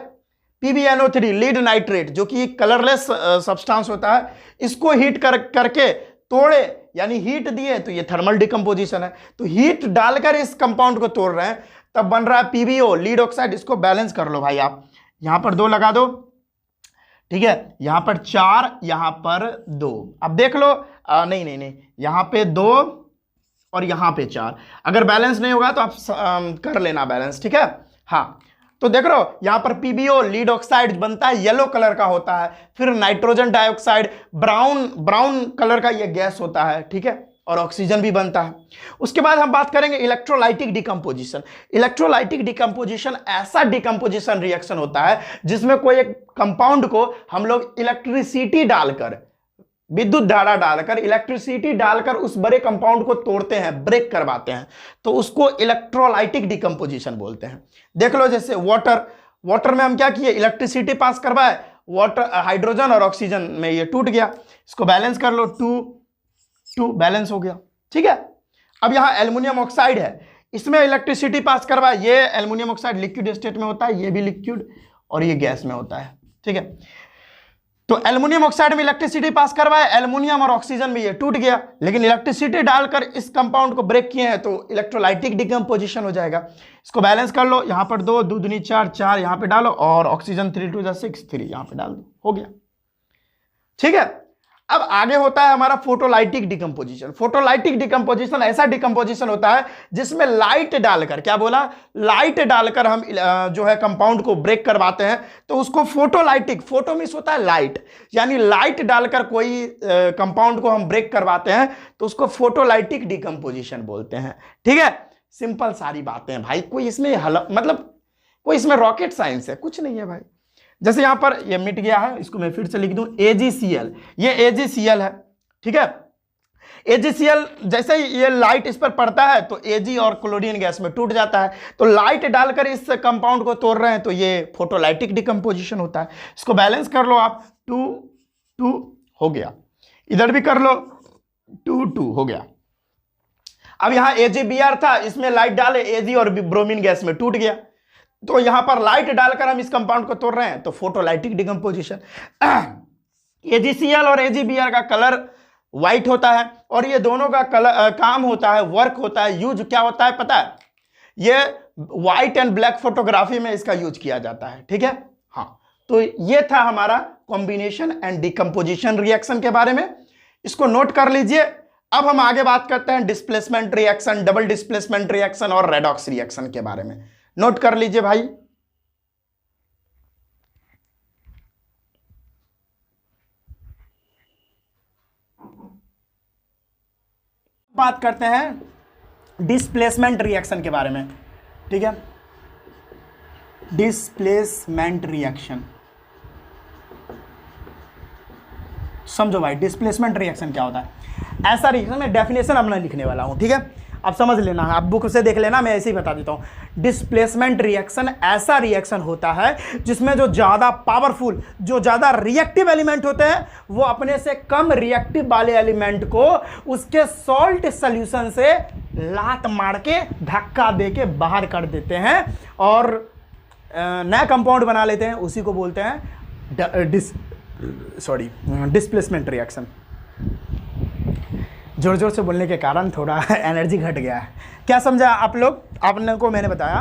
PbNO3 लीड नाइट्रेट, जो कि कलरलेस सब्सटेंस होता है, इसको हीट करके तोड़े, यानी हीट दिए, तो ये थर्मल डिकम्पोजिशन है। तो हीट डालकर इस कंपाउंड को तोड़ रहे हैं, तब बन रहा है PbO लीड ऑक्साइड। इसको बैलेंस कर लो भाई, आप यहां पर 2 लगा दो, ठीक है, यहां पर 4, यहां पर 2। अब देख लो, नहीं, यहां पे 2 और यहां पे 4। अगर बैलेंस नहीं होगा तो आप कर लेना बैलेंस, ठीक है। हाँ, तो देख रहे हो, यहां पर PbO लीड ऑक्साइड बनता है, येलो कलर का होता है। फिर नाइट्रोजन डाइऑक्साइड ब्राउन कलर का ये गैस होता है, ठीक है, और ऑक्सीजन भी बनता है। उसके बाद हम बात करेंगे इलेक्ट्रोलाइटिक डिकम्पोजिशन। इलेक्ट्रोलाइटिक डिकम्पोजिशन ऐसा डिकम्पोजिशन रिएक्शन होता है जिसमें कोई एक कंपाउंड को हम लोग इलेक्ट्रिसिटी डालकर, विद्युत धारा डालकर, इलेक्ट्रिसिटी डालकर उस बड़े कंपाउंड को तोड़ते हैं, ब्रेक करवाते हैं, तो उसको इलेक्ट्रोलाइटिक डिकम्पोजिशन बोलते हैं। देख लो, जैसे वाटर में हम क्या किए, इलेक्ट्रिसिटी पास करवाए, वाटर हाइड्रोजन और ऑक्सीजन में ये टूट गया, इसको बैलेंस कर लो, 2 बैलेंस हो गया, ठीक है। अब यहां एल्युमिनियम ऑक्साइड है, इसमें इलेक्ट्रिसिटी पास करवाए, ये एल्युमिनियम ऑक्साइड लिक्विड स्टेट में होता है, ये भी लिक्विड, और ये गैस में होता है, ठीक है। तो एल्युमिनियम ऑक्साइड में इलेक्ट्रिसिटी पास करवाया, एल्युमिनियम और ऑक्सीजन में ये टूट गया, लेकिन इलेक्ट्रिसिटी डालकर इस कंपाउंड को ब्रेक किए हैं तो इलेक्ट्रोलाइटिक डिकम्पोजिशन हो जाएगा। इसको बैलेंस कर लो, यहाँ पर 2 2 दूनी 4 4 यहाँ पे डालो और ऑक्सीजन 3 2 6 3 यहाँ पे डाल दो, हो गया, ठीक है। अब आगे होता है हमारा फोटोलाइटिक डिकम्पोजिशन। फोटोलाइटिक डिकम्पोजिशन ऐसा डिकम्पोजिशन होता है जिसमें लाइट डालकर, क्या बोला, लाइट डालकर हम जो है कंपाउंड को ब्रेक करवाते हैं तो उसको फोटोलाइटिक, फोटो मींस होता है लाइट, यानी लाइट डालकर कोई कंपाउंड को हम ब्रेक करवाते हैं तो उसको फोटोलाइटिक डिकम्पोजिशन बोलते हैं, ठीक है। सिंपल सारी बातें हैं भाई, कोई इसमें मतलब कोई इसमें रॉकेट साइंस है कुछ नहीं है भाई। जैसे यहां पर ये मिट गया है, इसको मैं फिर से लिख दूं AgCl, ये AgCl है, ठीक है। AgCl जैसे ही ये लाइट इस पर पड़ता है तो Ag और क्लोरीन गैस में टूट जाता है, तो लाइट डालकर इस कंपाउंड को तोड़ रहे हैं तो ये फोटोलाइटिक डिकम्पोजिशन होता है। इसको बैलेंस कर लो आप, 2 2 हो गया, इधर भी कर लो 2 2 हो गया। अब यहां AgBr था, इसमें लाइट डाले Ag और ब्रोमीन गैस में टूट गया, तो यहां पर लाइट डालकर हम इस कंपाउंड को तोड़ रहे हैं तो फोटोलाइटिक डिकम्पोजिशन। AgCl और AgBr का कलर व्हाइट होता है और ये दोनों का कलर काम होता है, वर्क होता है, यूज क्या होता है पता है, ये व्हाइट एंड ब्लैक फोटोग्राफी में इसका यूज किया जाता है, ठीक है। हाँ, तो ये था हमारा कॉम्बिनेशन एंड डिकम्पोजिशन रिएक्शन के बारे में, इसको नोट कर लीजिए। अब हम आगे बात करते हैं displacement reaction, double displacement reaction और रेडॉक्स रिएक्शन के बारे में। नोट कर लीजिए भाई। बात करते हैं डिस्प्लेसमेंट रिएक्शन के बारे में, ठीक है। डिस्प्लेसमेंट रिएक्शन समझो भाई, डिस्प्लेसमेंट रिएक्शन क्या होता है। ऐसा रिएक्शन में डेफिनेशन अब मैं लिखने वाला हूं, ठीक है, अब समझ लेना, आप बुक से देख लेना, मैं ऐसे ही बता देता हूं। डिस्प्लेसमेंट रिएक्शन ऐसा रिएक्शन होता है जिसमें जो ज़्यादा पावरफुल, जो ज़्यादा रिएक्टिव एलिमेंट होते हैं वो अपने से कम रिएक्टिव वाले एलिमेंट को उसके सॉल्ट सॉल्यूशन से लात मार के, धक्का दे के बाहर कर देते हैं और नया कंपाउंड बना लेते हैं, उसी को बोलते हैं डिस्प्लेसमेंट रिएक्शन। जोर जोर से बोलने के कारण थोड़ा एनर्जी घट गया है। क्या समझा आप लोग? आपने को मैंने बताया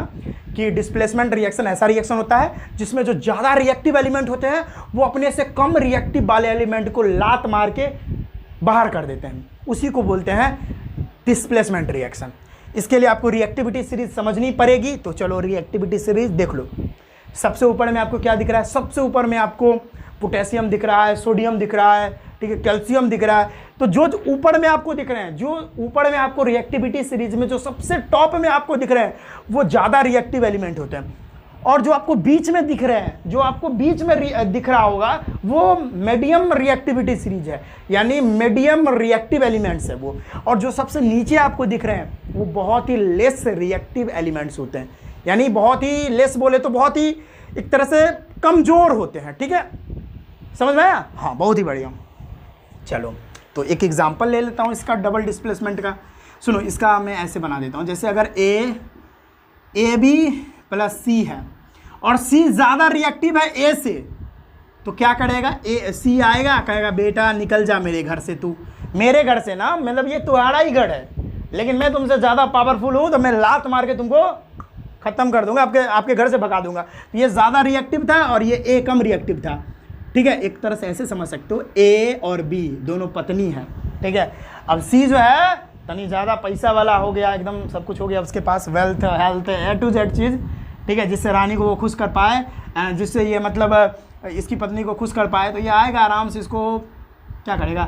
कि डिस्प्लेसमेंट रिएक्शन ऐसा रिएक्शन होता है जिसमें जो ज़्यादा रिएक्टिव एलिमेंट होते हैं वो अपने से कम रिएक्टिव वाले एलिमेंट को लात मार के बाहर कर देते हैं, उसी को बोलते हैं डिस्प्लेसमेंट रिएक्शन। इसके लिए आपको रिएक्टिविटी सीरीज समझनी पड़ेगी, तो चलो रिएक्टिविटी सीरीज देख लो। सबसे ऊपर में आपको क्या दिख रहा है? सबसे ऊपर में आपको पोटेशियम दिख रहा है, सोडियम दिख रहा है, ठीक है, कैल्शियम दिख रहा है। तो जो ऊपर में आपको दिख रहे हैं, जो ऊपर में आपको रिएक्टिविटी सीरीज में जो सबसे टॉप में आपको दिख रहे हैं वो ज़्यादा रिएक्टिव एलिमेंट होते हैं, और जो आपको बीच में दिख रहे हैं, जो आपको बीच में दिख रहा होगा वो मीडियम रिएक्टिविटी सीरीज है, यानी मीडियम रिएक्टिव एलिमेंट्स है वो। और जो सबसे नीचे आपको दिख रहे हैं वो बहुत ही लेस रिएक्टिव एलिमेंट्स होते हैं, यानी बहुत ही लेस बोले तो बहुत ही एक तरह से कमज़ोर होते हैं, ठीक है, समझ में आया? हाँ, बहुत ही बढ़िया। चलो तो एक एग्जांपल ले लेता हूँ इसका डबल डिस्प्लेसमेंट का। सुनो, इसका मैं ऐसे बना देता हूँ, जैसे अगर ए बी प्लस सी है और सी ज़्यादा रिएक्टिव है ए से, तो क्या करेगा? सी आएगा, कहेगा बेटा निकल जा मेरे घर से, तू मेरे घर से ना, मतलब ये तुम्हारा ही घर है, लेकिन मैं तुमसे ज़्यादा पावरफुल हूँ तो मैं लात मार के तुमको ख़त्म कर दूंगा, आपके घर से भगा दूंगा। ये ज़्यादा रिएक्टिव था और ये ए कम रिएक्टिव था, ठीक है। एक तरह से ऐसे समझ सकते हो, ए और बी दोनों पत्नी हैं, ठीक है। अब सी जो है तनी ज़्यादा पैसा वाला हो गया, एकदम सब कुछ हो गया उसके पास, wealth health A to Z चीज़, ठीक है, जिससे रानी को वो खुश कर पाए, जिससे ये मतलब इसकी पत्नी को खुश कर पाए। तो ये आएगा आराम से, इसको क्या करेगा?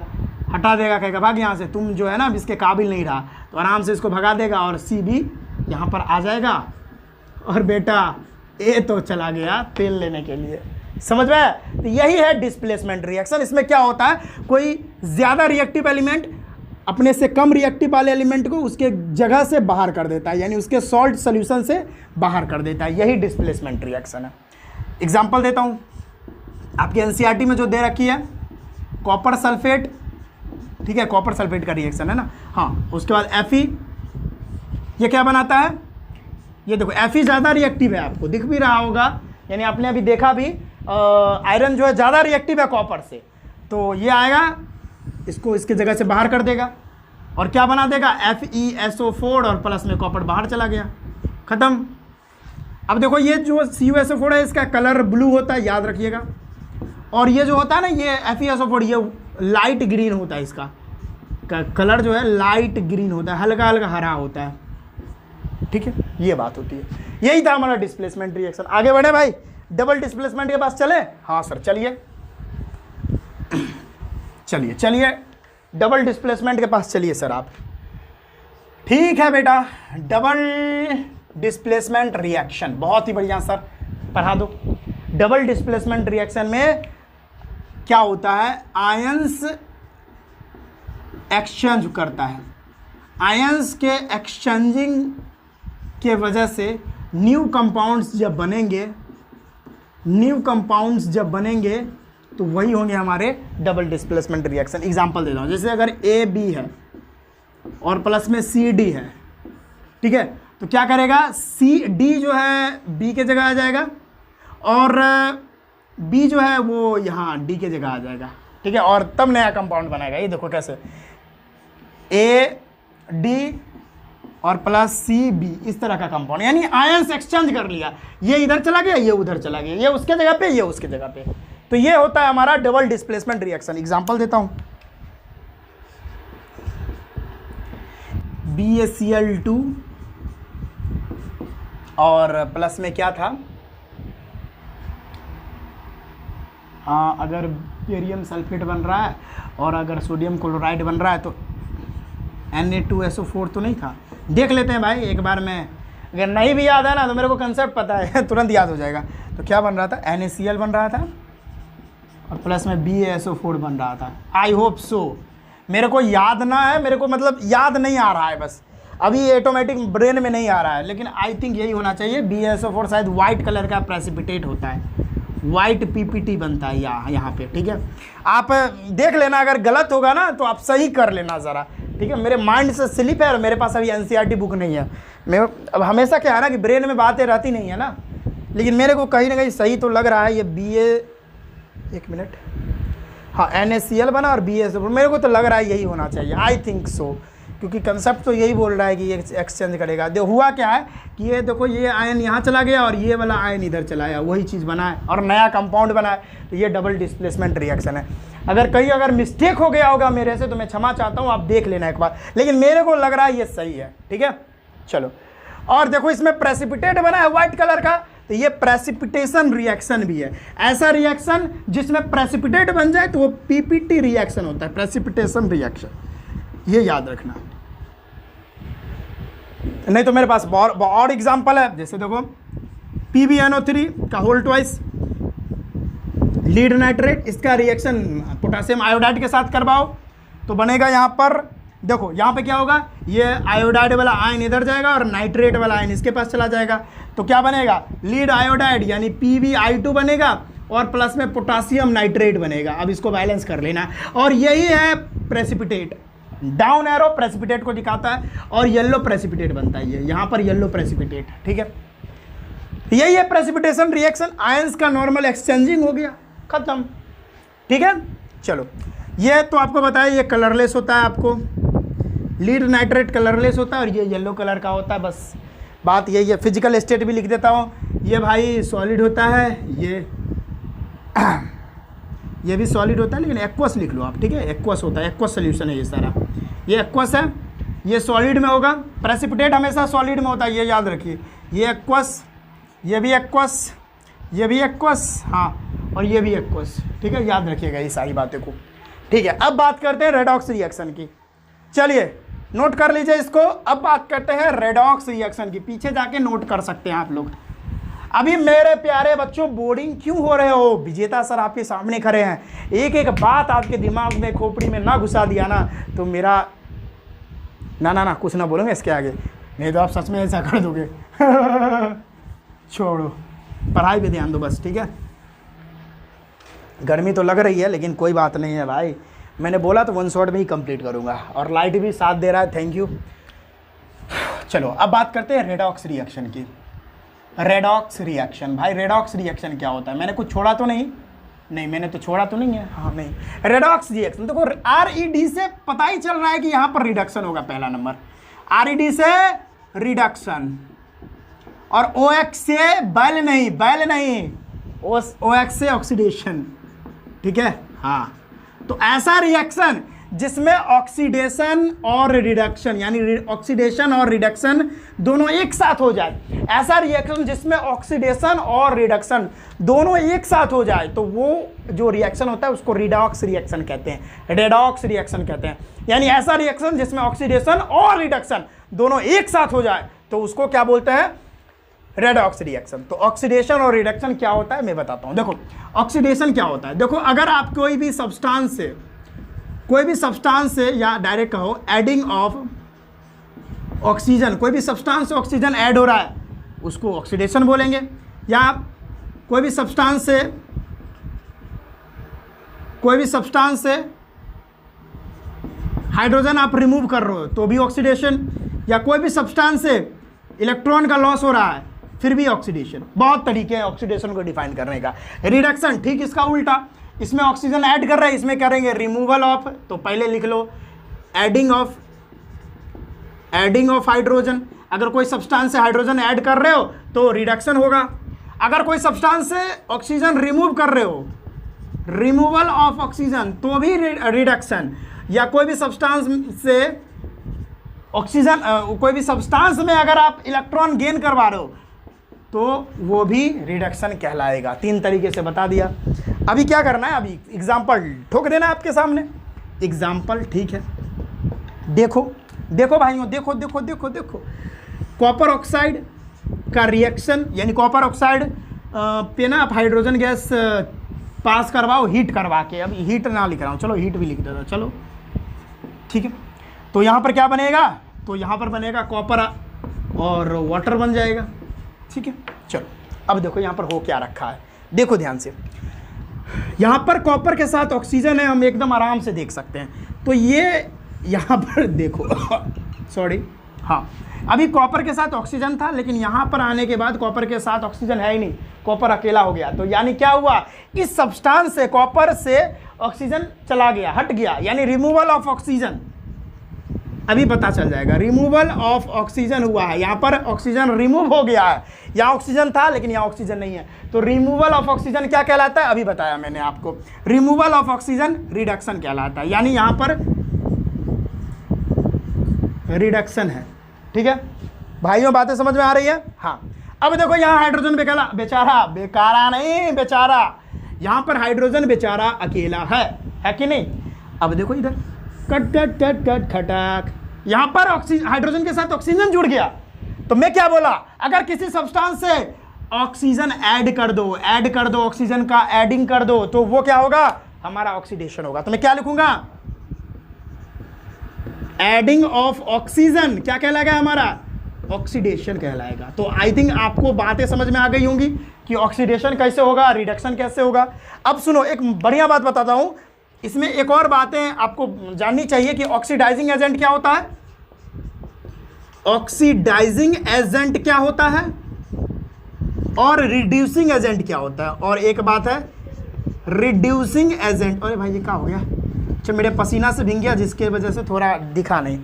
हटा देगा, कहेगा भाग यहाँ से, तुम जो है ना इसके काबिल नहीं रहा, तो आराम से इसको भगा देगा और सी भी यहाँ पर आ जाएगा और बेटा ए तो चला गया तेल लेने के लिए, समझ में? तो यही है डिस्प्लेसमेंट रिएक्शन। इसमें क्या होता है, कोई ज़्यादा रिएक्टिव एलिमेंट अपने से कम रिएक्टिव वाले एलिमेंट को उसके जगह से बाहर कर देता है, यानी उसके सॉल्ट सॉल्यूशन से बाहर कर देता है, यही डिस्प्लेसमेंट रिएक्शन है। एग्जांपल देता हूँ, आपके एनसीईआरटी में जो दे रखी है कॉपर सल्फेट, ठीक है, कॉपर सल्फेट का रिएक्शन है ना। हाँ, उसके बाद Fe, ये क्या बनाता है? ये देखो Fe ज़्यादा रिएक्टिव है, आपको दिख भी रहा होगा, यानी आपने अभी देखा भी आयरन जो है ज़्यादा रिएक्टिव है कॉपर से, तो ये आएगा इसको इसकी जगह से बाहर कर देगा और क्या बना देगा FeSO4 और प्लस में कॉपर बाहर चला गया, ख़त्म। अब देखो ये जो CuSO4 है इसका कलर ब्लू होता है, याद रखिएगा, और ये जो होता है ना ये FeSO4 ये लाइट ग्रीन होता है, इसका कलर जो है लाइट ग्रीन होता है, हल्का हल्का हरा होता है, ठीक है, ये बात होती है। यही था हमारा डिस्प्लेसमेंट रिएक्शन। आगे बढ़े भाई, डबल डिस्प्लेसमेंट के पास चले। हाँ सर चलिए चलिए चलिए डबल डिस्प्लेसमेंट के पास चलिए सर आप। ठीक है बेटा, डबल डिस्प्लेसमेंट रिएक्शन, बहुत ही बढ़िया सर, पढ़ा दो। डबल डिस्प्लेसमेंट रिएक्शन में क्या होता है, आयंस एक्सचेंज करता है। आयंस के एक्सचेंजिंग के वजह से न्यू कंपाउंड्स जब बनेंगे तो वही होंगे हमारे डबल डिस्प्लेसमेंट रिएक्शन। एग्जांपल दे रहा हूँ, जैसे अगर AB है और प्लस में CD है, ठीक है, तो क्या करेगा, D जो है B के जगह आ जाएगा और B जो है वो यहाँ D के जगह आ जाएगा, ठीक है, और तब नया कंपाउंड बनाएगा। ये देखो कैसे, AD और प्लस CB, इस तरह का कंपाउंड, यानी आयंस एक्सचेंज कर लिया, ये इधर चला गया, ये उधर चला गया, ये उसके जगह पे, ये उसके जगह पे, तो ये होता है हमारा डबल डिस्प्लेसमेंट रिएक्शन। एग्जांपल देता हूं, BaCl2 और प्लस में क्या था, अगर बेरियम सल्फेट बन रहा है और अगर सोडियम क्लोराइड बन रहा है तो Na2SO4 तो नहीं था। देख लेते हैं भाई एक बार में, अगर नहीं भी याद है ना तो मेरे को कंसेप्ट पता है तुरंत याद हो जाएगा। तो क्या बन रहा था, NaCl बन रहा था और प्लस में BaSO4 बन रहा था। आई होप सो, मेरे को याद ना है, मेरे को मतलब याद नहीं आ रहा है, बस अभी ऑटोमेटिक ब्रेन में नहीं आ रहा है, लेकिन आई थिंक यही होना चाहिए। BaSO4 शायद वाइट कलर का प्रेसिपिटेट होता है, वाइट PPT बनता है यहाँ पे, ठीक है। आप देख लेना, अगर गलत होगा ना तो आप सही कर लेना ज़रा, ठीक है। मेरे माइंड से स्लिप है और मेरे पास अभी NCERT बुक नहीं है। मैं अब हमेशा क्या है ना कि ब्रेन में बातें रहती नहीं है ना, लेकिन मेरे को कहीं ना कहीं सही तो लग रहा है ये एक मिनट, हाँ NaCl बना और BaSO4, मेरे को तो लग रहा है यही होना चाहिए, आई थिंक सो, क्योंकि कंसेप्ट तो यही बोल रहा है कि ये एक्सचेंज करेगा। हुआ क्या है कि ये देखो, ये आयन यहाँ चला गया और ये वाला आयन इधर चला गया, वही चीज़ बना है और नया कंपाउंड बना है, तो ये डबल डिस्प्लेसमेंट रिएक्शन है। अगर मिस्टेक हो गया होगा मेरे से तो मैं क्षमा चाहता हूँ, आप देख लेना एक बार, लेकिन मेरे को लग रहा है ये सही है, ठीक है। चलो, और देखो इसमें प्रेसिपिटेट बना है व्हाइट कलर का, तो ये प्रेसिपिटेशन रिएक्शन भी है। ऐसा रिएक्शन जिसमें प्रेसिपिटेट बन जाए तो वो PPT रिएक्शन होता है, प्रेसिपिटेशन रिएक्शन, ये याद रखना। नहीं तो मेरे पास और एग्जांपल है, जैसे देखो PbNO3 का होल ट्वाइस लीड नाइट्रेट, इसका रिएक्शन पोटेशियम आयोडाइड के साथ करवाओ तो बनेगा यहाँ पर, देखो यहाँ पे क्या होगा, ये आयोडाइड वाला आयन इधर जाएगा और नाइट्रेट वाला आयन इसके पास चला जाएगा, तो क्या बनेगा, लीड आयोडाइड यानी PbI2 बनेगा और प्लस में पोटेशियम नाइट्रेट बनेगा। अब इसको बैलेंस कर लेना, और यही है प्रेसिपिटेट। डाउन एरो प्रेसिपिटेट को दिखाता है और येलो प्रेसिपिटेट बनता है, ये यहाँ पर येलो प्रेसिपिटेट, ठीक है। यही है प्रेसिपिटेशन रिएक्शन, आयंस का नॉर्मल एक्सचेंजिंग हो गया, खत्म, ठीक है। चलो, ये तो आपको बताया ये कलरलेस होता है, आपको लीड नाइट्रेट कलरलेस होता है और ये येलो कलर का होता है, बस बात यही है। फिजिकल स्टेट भी लिख देता हूँ, ये भाई सॉलिड होता है, ये भी सॉलिड होता है, लेकिन एक्वस लिख लो आप, ठीक है, एक्वस होता है, एक्वस सोल्यूशन है ये सारा, ये एक्वस है, ये सॉलिड में होगा। प्रेसिपिटेट हमेशा सॉलिड में होता है, ये याद रखिए, ये एक्वस, ये भी एक्वस, ये भी एक्वस, हाँ, और ये भी एक्वस, ठीक है, याद रखिएगा ये सारी बातें को, ठीक है। अब बात करते हैं रेडॉक्स रिएक्शन की, चलिए नोट कर लीजिए इसको। अब बात करते हैं रेडॉक्स रिएक्शन की, पीछे जाके नोट कर सकते हैं आप लोग। अभी मेरे प्यारे बच्चों बोर्डिंग क्यों हो रहे हो, विजेता सर आपके सामने खड़े हैं, एक एक बात आपके दिमाग में खोपड़ी में ना घुसा दिया ना तो मेरा ना कुछ ना बोलूँगा इसके आगे, नहीं तो आप सच में ऐसा कर दोगे छोड़ो, पढ़ाई पे ध्यान दो बस, ठीक है। गर्मी तो लग रही है लेकिन कोई बात नहीं है भाई, मैंने बोला तो 1 शॉट में ही कंप्लीट करूँगा, और लाइट भी साथ दे रहा है, थैंक यू। चलो अब बात करते हैं रेडॉक्स रिएक्शन की। Redox reaction. भाई रेडॉक्स रिएक्शन क्या होता है? मैंने कुछ छोड़ा तो नहीं? नहीं, मैंने तो छोड़ा तो नहीं है। हाँ नहीं, रेडॉक्स रिएक्शन देखो, RED से पता ही चल रहा है कि यहाँ पर रिडक्शन होगा। पहला नंबर RED से रिडक्शन, और OX से बैल नहीं, OX से ऑक्सीडेशन। ठीक है, हाँ। तो ऐसा रिएक्शन जिसमें ऑक्सीडेशन और रिडक्शन, यानी ऑक्सीडेशन और रिडक्शन दोनों एक साथ हो जाए, ऐसा रिएक्शन जिसमें ऑक्सीडेशन और रिडक्शन दोनों एक साथ हो जाए, तो वो जो रिएक्शन होता है उसको रिडॉक्स रिएक्शन कहते हैं, रेडॉक्स रिएक्शन कहते हैं। यानी ऐसा रिएक्शन जिसमें ऑक्सीडेशन और रिडक्शन दोनों एक साथ हो जाए तो उसको क्या बोलते हैं? Redox reaction. तो ऑक्सीडेशन और रिडक्शन क्या होता है मैं बताता हूं। देखो ऑक्सीडेशन क्या होता है, देखो अगर आप कोई भी सब्सटेंस से या डायरेक्ट कहो एडिंग ऑफ ऑक्सीजन, कोई भी सब्सटेंस से ऑक्सीजन ऐड हो रहा है उसको ऑक्सीडेशन बोलेंगे। या कोई भी सब्सटेंस से हाइड्रोजन आप रिमूव कर रहे हो तो भी ऑक्सीडेशन, या कोई भी सब्सटेंस से इलेक्ट्रॉन का लॉस हो रहा है फिर भी ऑक्सीडेशन। बहुत तरीके हैं ऑक्सीडेशन को डिफाइन करने का। रिडक्शन ठीक इसका उल्टा, इसमें ऑक्सीजन ऐड कर रहे हैं, इसमें करेंगे रिमूवल ऑफ, तो पहले लिख लो एडिंग ऑफ हाइड्रोजन। अगर कोई सब्सटेंस से हाइड्रोजन ऐड कर रहे हो तो रिडक्शन होगा। अगर कोई सब्सटेंस से ऑक्सीजन रिमूव कर रहे हो, रिमूवल ऑफ ऑक्सीजन, तो भी रिडक्शन। या कोई भी सब्सटेंस से ऑक्सीजन, कोई भी सब्सटेंस में अगर आप इलेक्ट्रॉन गेन करवा रहे हो तो वो भी रिडक्शन कहलाएगा। 3 तरीके से बता दिया। अभी क्या करना है, अभी एग्जाम्पल ठोक देना है आपके सामने। एग्जाम्पल ठीक है, देखो भाइयों, देखो कॉपर ऑक्साइड का रिएक्शन, यानी कॉपर ऑक्साइड पे ना आप हाइड्रोजन गैस पास करवाओ हीट करवा के। अब हीट ना लिख रहा हूँ, चलो हीट भी लिख देता, चलो ठीक है। तो यहाँ पर क्या बनेगा, तो यहाँ पर बनेगा कॉपर और वाटर बन जाएगा। ठीक है, चलो अब देखो यहाँ पर हो क्या रखा है, देखो ध्यान से। यहाँ पर कॉपर के साथ ऑक्सीजन है, हम एकदम आराम से देख सकते हैं। तो ये यहाँ पर देखो सॉरी, हाँ अभी कॉपर के साथ ऑक्सीजन था, लेकिन यहाँ पर आने के बाद कॉपर के साथ ऑक्सीजन है ही नहीं, कॉपर अकेला हो गया। तो यानी क्या हुआ, इस सब्सटेंस से कॉपर से ऑक्सीजन चला गया, हट गया, यानी रिमूवल ऑफ ऑक्सीजन। अभी पता चल जाएगा, रिमूवल ऑफ ऑक्सीजन हुआ है, यहाँ पर ऑक्सीजन रिमूव हो गया है। यहाँ ऑक्सीजन था लेकिन यहाँ ऑक्सीजन नहीं है, तो रिमूवल ऑफ ऑक्सीजन क्या कहलाता है, अभी बताया मैंने आपको। रिमूवल ऑफ ऑक्सीजन रिडक्शन कहलाता है, यानी यहाँ पर रिडक्शन है। ठीक है भाइयों, बातें समझ में आ रही है? हाँ। अब देखो यहाँ हाइड्रोजन बेचारा, यहाँ पर हाइड्रोजन बेचारा अकेला है कि नहीं? अब देखो इधर कट खटाक, यहाँ पर हाइड्रोजन के साथ ऑक्सीजन जुड़ गया। तो मैं क्या बोला, अगर किसी सब्सटेंस से ऑक्सीजन ऐड कर दो ऑक्सीजन का एडिंग कर दो, तो वो क्या होगा, हमारा ऑक्सीडेशन होगा। तो मैं क्या लिखूंगा, एडिंग ऑफ ऑक्सीजन क्या कहलाएगा, हमारा ऑक्सीडेशन कहलाएगा। तो आई थिंक आपको बातें समझ में आ गई होंगी कि ऑक्सीडेशन कैसे होगा, रिडक्शन कैसे होगा। अब सुनो, एक बढ़िया बात बताता हूं, इसमें एक और बातें आपको जाननी चाहिए कि ऑक्सीडाइजिंग एजेंट क्या होता है, ऑक्सीडाइजिंग एजेंट क्या होता है, और रिड्यूसिंग एजेंट क्या होता है। और एक बात है रिड्यूसिंग एजेंट, अरे भाई ये क्या हो गया, अच्छा मेरे पसीना से भीग गया जिसके वजह से थोड़ा दिखा नहीं,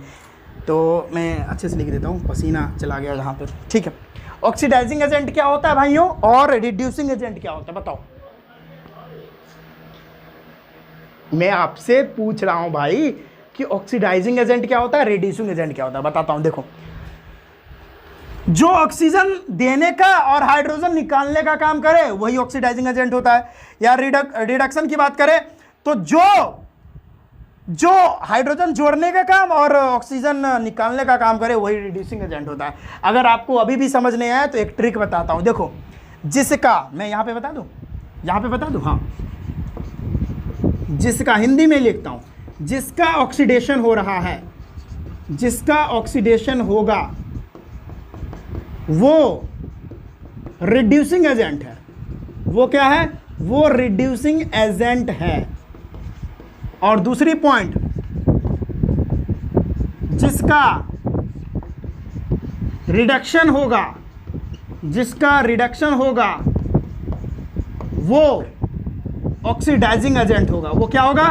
तो मैं अच्छे से लिख देता हूँ, पसीना चला गया यहाँ पे। ठीक है, ऑक्सीडाइजिंग एजेंट क्या होता है भाइयों, और रिड्यूसिंग एजेंट क्या होता है, बताओ। मैं आपसे पूछ रहा हूं भाई कि ऑक्सीडाइजिंग एजेंट क्या होता है, रिड्यूसिंग एजेंट क्या होता है, बताता हूं। देखो, जो ऑक्सीजन देने का और हाइड्रोजन निकालने का काम करे वही ऑक्सीडाइजिंग एजेंट होता है। या रिडक्शन की बात करें तो जो हाइड्रोजन जोड़ने का काम और ऑक्सीजन निकालने का काम करे वही रिड्यूसिंग एजेंट होता है। अगर आपको अभी भी समझ नहीं आया तो एक ट्रिक बताता हूं। देखो, जिसका, मैं यहां पे बता दूं, हाँ, जिसका हिंदी में लिखता हूं, जिसका ऑक्सीडेशन हो रहा है, जिसका ऑक्सीडेशन होगा वो रिड्यूसिंग एजेंट है। वो क्या है, वो रिड्यूसिंग एजेंट है। और दूसरी पॉइंट, जिसका रिडक्शन होगा जिसका रिडक्शन होगा वो ऑक्सीडाइजिंग एजेंट होगा। वो क्या होगा?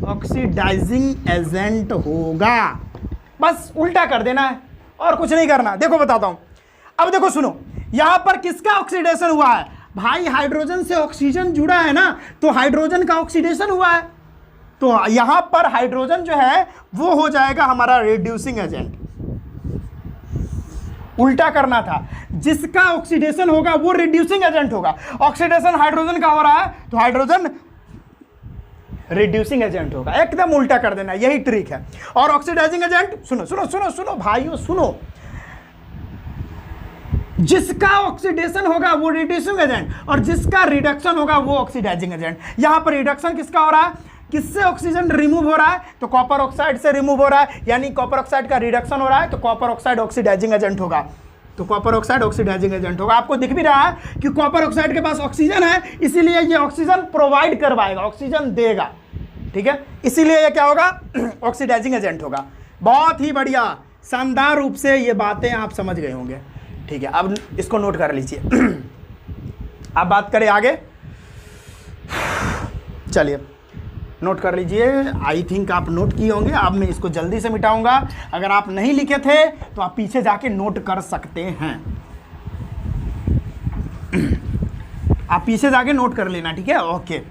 ऑक्सीडाइजिंग एजेंट होगा। बस उल्टा कर देना है और कुछ नहीं करना। देखो बताता हूं। अब देखो सुनो, यहां पर किसका ऑक्सीडेशन हुआ है भाई? हाइड्रोजन से ऑक्सीजन जुड़ा है ना, तो हाइड्रोजन का ऑक्सीडेशन हुआ है। तो यहां पर हाइड्रोजन जो है वो हो जाएगा हमारा रिड्यूसिंग एजेंट। उल्टा करना था, जिसका ऑक्सीडेशन होगा वो रिड्यूसिंग एजेंट होगा। ऑक्सीडेशन हाइड्रोजन का हो रहा है तो हाइड्रोजन रिड्यूसिंग एजेंट होगा। एकदम उल्टा कर देना, यही ट्रिक है। और ऑक्सीडाइजिंग एजेंट, सुनो सुनो सुनो सुनो भाइयों सुनो, जिसका ऑक्सीडेशन होगा वो रिड्यूसिंग एजेंट और जिसका रिडक्शन होगा वो ऑक्सीडाइजिंग एजेंट। यहां पर रिडक्शन किसका हो रहा है? किससे ऑक्सीजन रिमूव हो रहा है? तो कॉपर ऑक्साइड से रिमूव हो रहा है, यानी कॉपर ऑक्साइड का रिडक्शन हो रहा है, तो कॉपर ऑक्साइड ऑक्सीडाइजिंग एजेंट होगा। तो कॉपर ऑक्साइड ऑक्सीडाइजिंग एजेंट होगा। आपको दिख भी रहा है कि कॉपर ऑक्साइड के पास ऑक्सीजन है, इसीलिए ये ऑक्सीजन प्रोवाइड करवाएगा, ऑक्सीजन देगा। ठीक है, इसीलिए ये क्या होगा? ऑक्सीडाइजिंग एजेंट होगा। बहुत ही बढ़िया, शानदार रूप से ये बातें आप समझ गए होंगे। ठीक है, अब इसको नोट कर लीजिए। अब बात करें आगे, चलिए नोट कर लीजिए। आई थिंक आप नोट किए होंगे। अब मैं इसको जल्दी से मिटाऊंगा। अगर आप नहीं लिखे थे तो आप पीछे जाके नोट कर सकते हैं। आप पीछे जाके नोट कर लेना, ठीक है? ओके,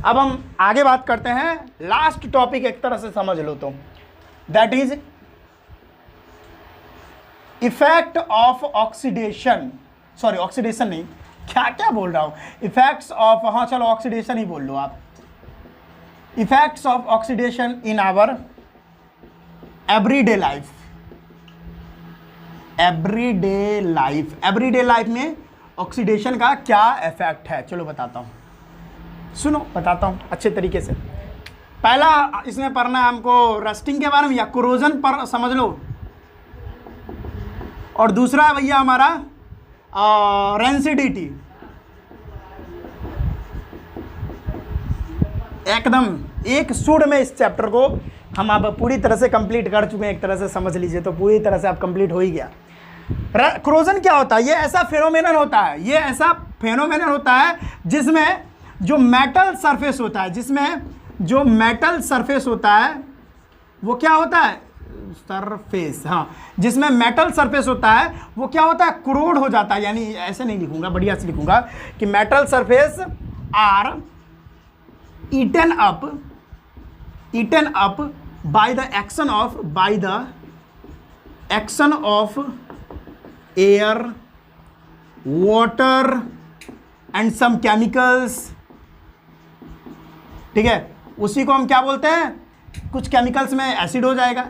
अब हम आगे बात करते हैं। लास्ट टॉपिक एक तरह से समझ लो तो, that is effect of oxidation. Sorry, oxidation नहीं, क्या क्या बोल रहा हूं, इफेक्ट्स ऑफ, हाँ चलो ऑक्सीडेशन ही बोल लो आप। Effects of oxidation in our everyday life. Everyday life, everyday life में ऑक्सीडेशन का क्या इफेक्ट है? चलो बताता हूं, सुनो बताता हूं अच्छे तरीके से। पहला इसमें पढ़ना है हमको रस्टिंग के बारे में या कोरोजन पर समझ लो, और दूसरा है भैया हमारा रेंसिडिटी। एकदम एक सुर में इस चैप्टर को हम अब पूरी तरह से कंप्लीट कर चुके हैं। एक तरह से समझ लीजिए तो पूरी तरह से आप कंप्लीट हो ही गया। कोरोजन क्या होता है? ये ऐसा फेनोमेनन होता है, ये ऐसा फेनोमेनन होता है जिसमें जो मेटल सरफेस होता है, जिसमें जो मेटल सरफेस होता है वो क्या होता है? सरफेस, हाँ, जिसमें मेटल सरफेस होता है वो क्या होता है? क्रोड हो जाता है। यानी ऐसे नहीं लिखूंगा, बढ़िया से लिखूंगा कि metal surface are eaten up by the action of air, water and some chemicals। ठीक है, उसी को हम क्या बोलते हैं? कुछ केमिकल्स में एसिड हो जाएगा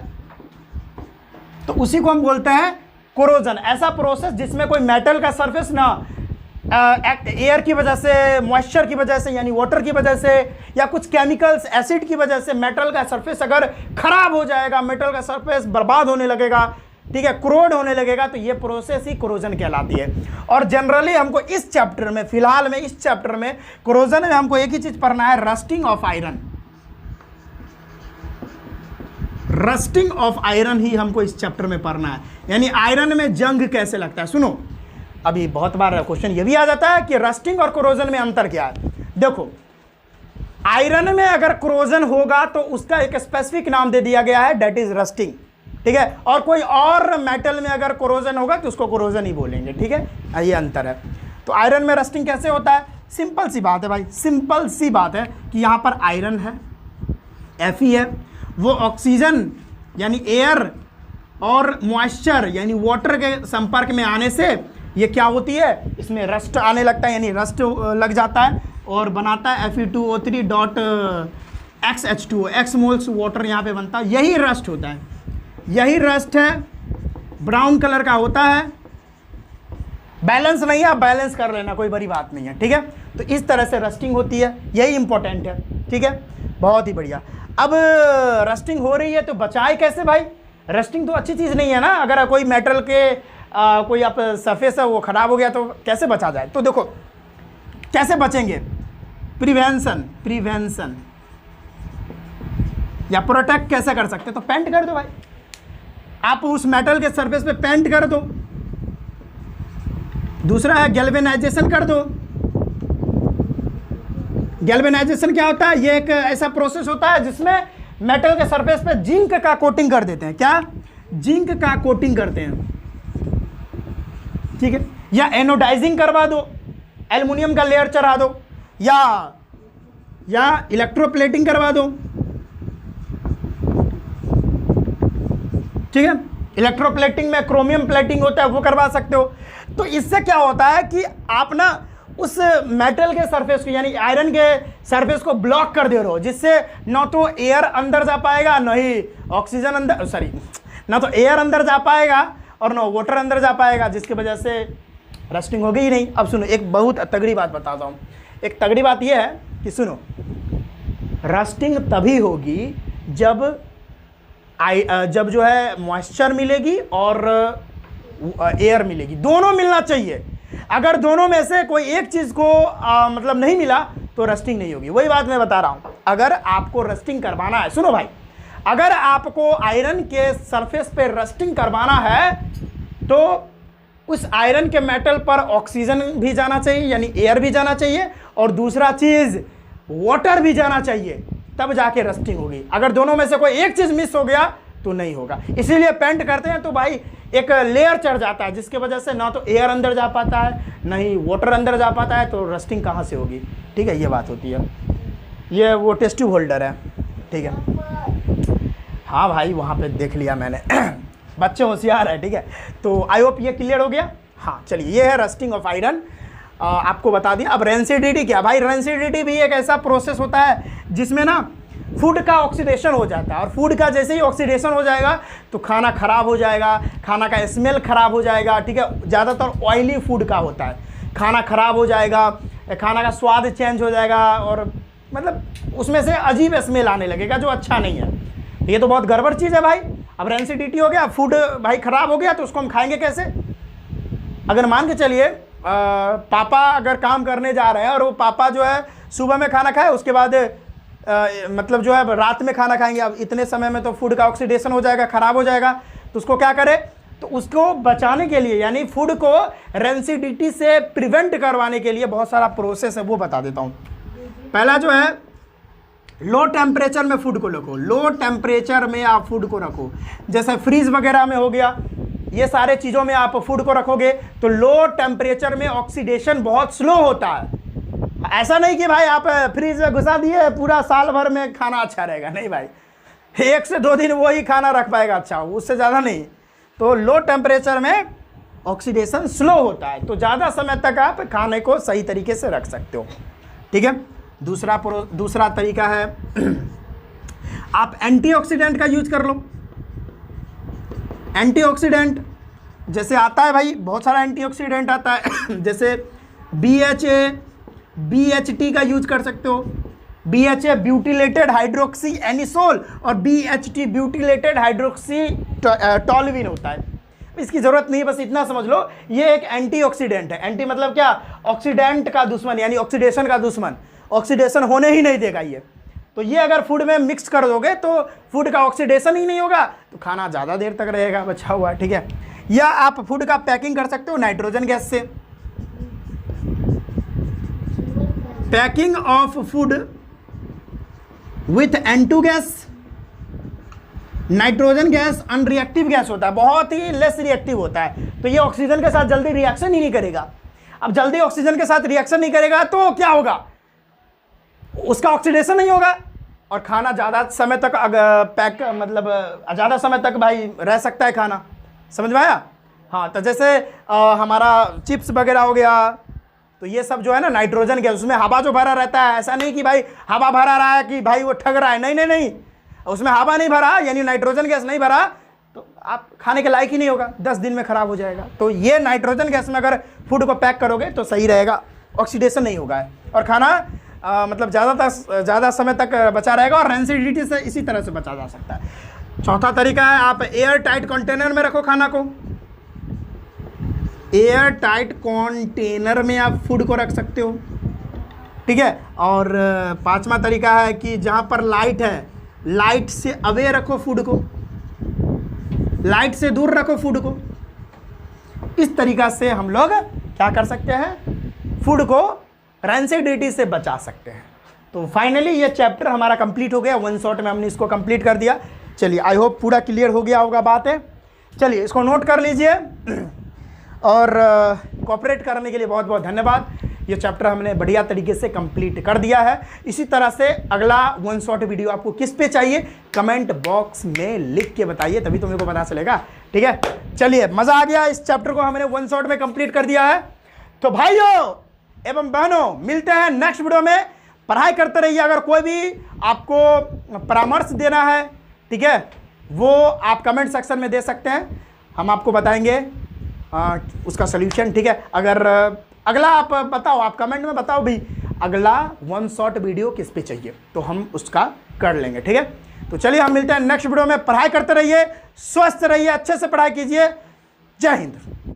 तो उसी को हम बोलते हैं कोरोजन। ऐसा प्रोसेस जिसमें कोई मेटल का सरफेस ना एयर की वजह से, मॉइस्चर की वजह से, यानी वाटर की वजह से, या कुछ केमिकल्स एसिड की वजह से मेटल का सरफेस अगर खराब हो जाएगा, मेटल का सरफेस बर्बाद होने लगेगा, ठीक है, क्रोड होने लगेगा, तो ये प्रोसेस ही कोरोजन कहलाती है। और जनरली हमको इस चैप्टर में, फिलहाल में इस चैप्टर में कोरोजन में हमको एक ही चीज पढ़ना है, rusting of iron. Rusting of iron ही हमको इस चैप्टर में पढ़ना है, यानी आयरन में जंग कैसे लगता है। सुनो, अभी बहुत बार क्वेश्चन ये भी आ जाता है कि रस्टिंग और कोरोजन में अंतर क्या है। देखो, आयरन में अगर कोरोजन होगा तो उसका एक स्पेसिफिक नाम दे दिया गया है, दैट इज रस्टिंग। ठीक है, और कोई और मेटल में अगर कोरोजन होगा तो उसको कोरोजन ही बोलेंगे। ठीक है, ये अंतर है। तो आयरन में रस्टिंग कैसे होता है? सिंपल सी बात है भाई, सिंपल सी बात है कि यहाँ पर आयरन है, Fe है, वो ऑक्सीजन यानी एयर और मॉइस्चर यानी वाटर के संपर्क में आने से ये क्या होती है? इसमें रस्ट आने लगता है, यानी रस्ट लग जाता है और बनाता है Fe2O3.XH2O, X मोल्स वाटर यहाँ पे बनता है। यही रस्ट होता है, यही रस्ट है, ब्राउन कलर का होता है। बैलेंस नहीं है, आप बैलेंस कर लेना, कोई बड़ी बात नहीं है। ठीक है, तो इस तरह से रस्टिंग होती है, यही इंपॉर्टेंट है। ठीक है, बहुत ही बढ़िया। अब रस्टिंग हो रही है तो बचाए कैसे भाई? रस्टिंग तो अच्छी चीज़ नहीं है ना। अगर कोई मेटल के कोई आप सरफेस है वो ख़राब हो गया तो कैसे बचा जाए? तो देखो कैसे बचेंगे, प्रिवेंशन या प्रोटेक्ट कैसे कर सकते? तो पेंट कर दो भाई, आप उस मेटल के सरफेस पे पेंट कर दो, दूसरा है गैल्वेनाइजेशन कर दो। गैल्वेनाइजेशन क्या होता है? ये एक ऐसा प्रोसेस होता है जिसमें मेटल के सरफेस पे जिंक का कोटिंग कर देते हैं। क्या? जिंक का कोटिंग करते हैं, ठीक है। या एनोडाइजिंग करवा दो, एल्युमिनियम का लेयर चढ़ा दो, या इलेक्ट्रोप्लेटिंग करवा दो, ठीक है। इलेक्ट्रोप्लेटिंग में क्रोमियम प्लेटिंग होता है, वो करवा सकते हो। तो इससे क्या होता है कि आप ना उस मेटल के सरफेस को यानी आयरन के सरफेस को ब्लॉक कर दे रहे हो, जिससे ना तो एयर अंदर जा पाएगा, ना ही ऑक्सीजन अंदर, सॉरी, ना तो एयर अंदर जा पाएगा और ना वाटर अंदर जा पाएगा, जिसकी वजह से रस्टिंग होगी ही नहीं। अब सुनो, एक बहुत तगड़ी बात बताता हूँ। एक तगड़ी बात यह है कि सुनो, रस्टिंग तभी होगी जब जो है मॉइस्चर मिलेगी और एयर मिलेगी, दोनों मिलना चाहिए। अगर दोनों में से कोई एक चीज को मतलब नहीं मिला तो रस्टिंग नहीं होगी। वही बात मैं बता रहा हूं। अगर आपको रस्टिंग करवाना है, सुनो भाई, अगर आपको आयरन के सरफेस पे रस्टिंग करवाना है तो उस आयरन के मेटल पर ऑक्सीजन भी जाना चाहिए, यानी एयर भी जाना चाहिए, और दूसरा चीज वाटर भी जाना चाहिए, तब जाके रस्टिंग होगी। अगर दोनों में से कोई एक चीज मिस हो गया तो नहीं होगा। इसीलिए पेंट करते हैं तो भाई एक लेयर चढ़ जाता है, जिसके वजह से ना तो एयर अंदर जा पाता है, ना ही वाटर अंदर जा पाता है, तो रस्टिंग कहाँ से होगी? ठीक है, ये बात होती है। ये वो टेस्ट ट्यूब होल्डर है, ठीक है। हाँ भाई, वहाँ पे देख लिया मैंने बच्चे होशियार है, ठीक है। तो आई होप ये क्लियर हो गया। हाँ चलिए, ये है रस्टिंग ऑफ आयरन, आपको बता दिया। अब रेंसिडिटी क्या भाई? रेंसिडिटी भी एक ऐसा प्रोसेस होता है जिसमें ना फूड का ऑक्सीडेशन हो जाता है, और फूड का जैसे ही ऑक्सीडेशन हो जाएगा तो खाना खराब हो जाएगा, खाना का स्मेल खराब हो जाएगा, ठीक है। ज़्यादातर ऑयली फूड का होता है, खाना खराब हो जाएगा, खाना का स्वाद चेंज हो जाएगा, और मतलब उसमें से अजीब स्मेल आने लगेगा जो अच्छा नहीं है। ये तो बहुत गड़बड़ चीज़ है भाई। अब रेंसिडिटी हो गया, फूड भाई खराब हो गया, तो उसको हम खाएंगे कैसे? अगर मान के चलिए पापा अगर काम करने जा रहे हैं और वो पापा जो है सुबह में खाना खाए, उसके बाद मतलब जो है रात में खाना खाएंगे, अब इतने समय में तो फूड का ऑक्सीडेशन हो जाएगा, खराब हो जाएगा, तो उसको क्या करे? तो उसको बचाने के लिए, यानी फूड को रेंसिडिटी से प्रिवेंट करवाने के लिए बहुत सारा प्रोसेस है, वो बता देता हूँ। पहला जो है, लो टेम्परेचर में फूड को रखो। लो टेम्परेचर में आप फूड को रखो, जैसे फ्रीज वगैरह में हो गया, ये सारे चीज़ों में आप फूड को रखोगे तो लो टेम्परेचर में ऑक्सीडेशन बहुत स्लो होता है। ऐसा नहीं कि भाई आप फ्रीज में घुसा दिए पूरा साल भर में खाना अच्छा रहेगा, नहीं भाई, 1 से 2 दिन वही खाना रख पाएगा अच्छा, उससे ज़्यादा नहीं। तो लो टेम्परेचर में ऑक्सीडेशन स्लो होता है, तो ज़्यादा समय तक आप खाने को सही तरीके से रख सकते हो, ठीक है। दूसरा तरीका है आप एंटीऑक्सीडेंट का यूज कर लो। एंटीऑक्सीडेंट जैसे आता है भाई, बहुत सारा एंटीऑक्सीडेंट आता है जैसे BHA, BHT का यूज कर सकते हो। BHA ब्यूटिलेटेड हाइड्रोक्सी एनिसोल और BHT ब्यूटिलेटेड हाइड्रोक्सी टॉल्यूइन होता है। इसकी ज़रूरत नहीं, बस इतना समझ लो ये एक एंटीऑक्सीडेंट है। एंटी मतलब क्या? ऑक्सीडेंट का दुश्मन, यानी ऑक्सीडेशन का दुश्मन, ऑक्सीडेशन होने ही नहीं देगा ये। तो ये अगर फूड में मिक्स कर दोगे तो फूड का ऑक्सीडेशन ही नहीं होगा, तो खाना ज़्यादा देर तक रहेगा बचा हुआ, ठीक है। या आप फूड का पैकिंग कर सकते हो नाइट्रोजन गैस से। Packing of food with N2 gas. Nitrogen gas unreactive gas होता है, बहुत ही लेस रिएक्टिव होता है, तो ये ऑक्सीजन के साथ जल्दी रिएक्शन ही नहीं करेगा। अब जल्दी ऑक्सीजन के साथ रिएक्शन नहीं करेगा तो क्या होगा? उसका ऑक्सीडेशन नहीं होगा और खाना ज़्यादा समय तक पैक मतलब ज़्यादा समय तक भाई रह सकता है खाना, समझ में आया? हाँ, तो जैसे हमारा चिप्स वगैरह हो गया, तो ये सब जो है ना नाइट्रोजन गैस, उसमें हवा जो भरा रहता है, ऐसा नहीं कि भाई हवा भरा रहा है कि भाई वो ठग रहा है, नहीं नहीं नहीं, उसमें हवा नहीं भरा यानी नाइट्रोजन गैस नहीं भरा तो आप खाने के लायक ही नहीं होगा, 10 दिन में ख़राब हो जाएगा। तो ये नाइट्रोजन गैस में अगर फूड को पैक करोगे तो सही रहेगा, ऑक्सीडेशन नहीं होगा और खाना मतलब ज़्यादा समय तक बचा रहेगा और रेंसिडिटी से इसी तरह से बचा जा सकता है। चौथा तरीका है आप एयर टाइट कंटेनर में रखो खाना को। एयर टाइट कंटेनर में आप फूड को रख सकते हो, ठीक है। और पांचवा तरीका है कि जहाँ पर लाइट है, लाइट से अवे रखो फूड को, लाइट से दूर रखो फूड को। इस तरीका से हम लोग क्या कर सकते हैं, फूड को रैंसिडिटी से बचा सकते हैं। तो फाइनली ये चैप्टर हमारा कंप्लीट हो गया, वन शॉट में हमने इसको कंप्लीट कर दिया। चलिए आई होप पूरा क्लियर हो गया होगा बात है। चलिए इसको नोट कर लीजिए और कोऑपरेट करने के लिए बहुत बहुत धन्यवाद। ये चैप्टर हमने बढ़िया तरीके से कंप्लीट कर दिया है। इसी तरह से अगला वन शॉट वीडियो आपको किस पे चाहिए कमेंट बॉक्स में लिख के बताइए, तभी तो मेरे को पता चलेगा। ठीक है, चलिए मज़ा आ गया, इस चैप्टर को हमने वन शॉट में कंप्लीट कर दिया है। तो भाइयों एवं बहनों मिलते हैं नेक्स्ट वीडियो में। पढ़ाई करते रहिए। अगर कोई भी आपको परामर्श देना है, ठीक है, वो आप कमेंट सेक्शन में दे सकते हैं, हम आपको बताएंगे उसका सल्यूशन। ठीक है, अगर अगला आप बताओ, आप कमेंट में बताओ भी अगला वन शॉट वीडियो किस पे चाहिए, तो हम उसका कर लेंगे। ठीक है, तो चलिए हम मिलते हैं नेक्स्ट वीडियो में। पढ़ाई करते रहिए, स्वस्थ रहिए, अच्छे से पढ़ाई कीजिए। जय हिंद।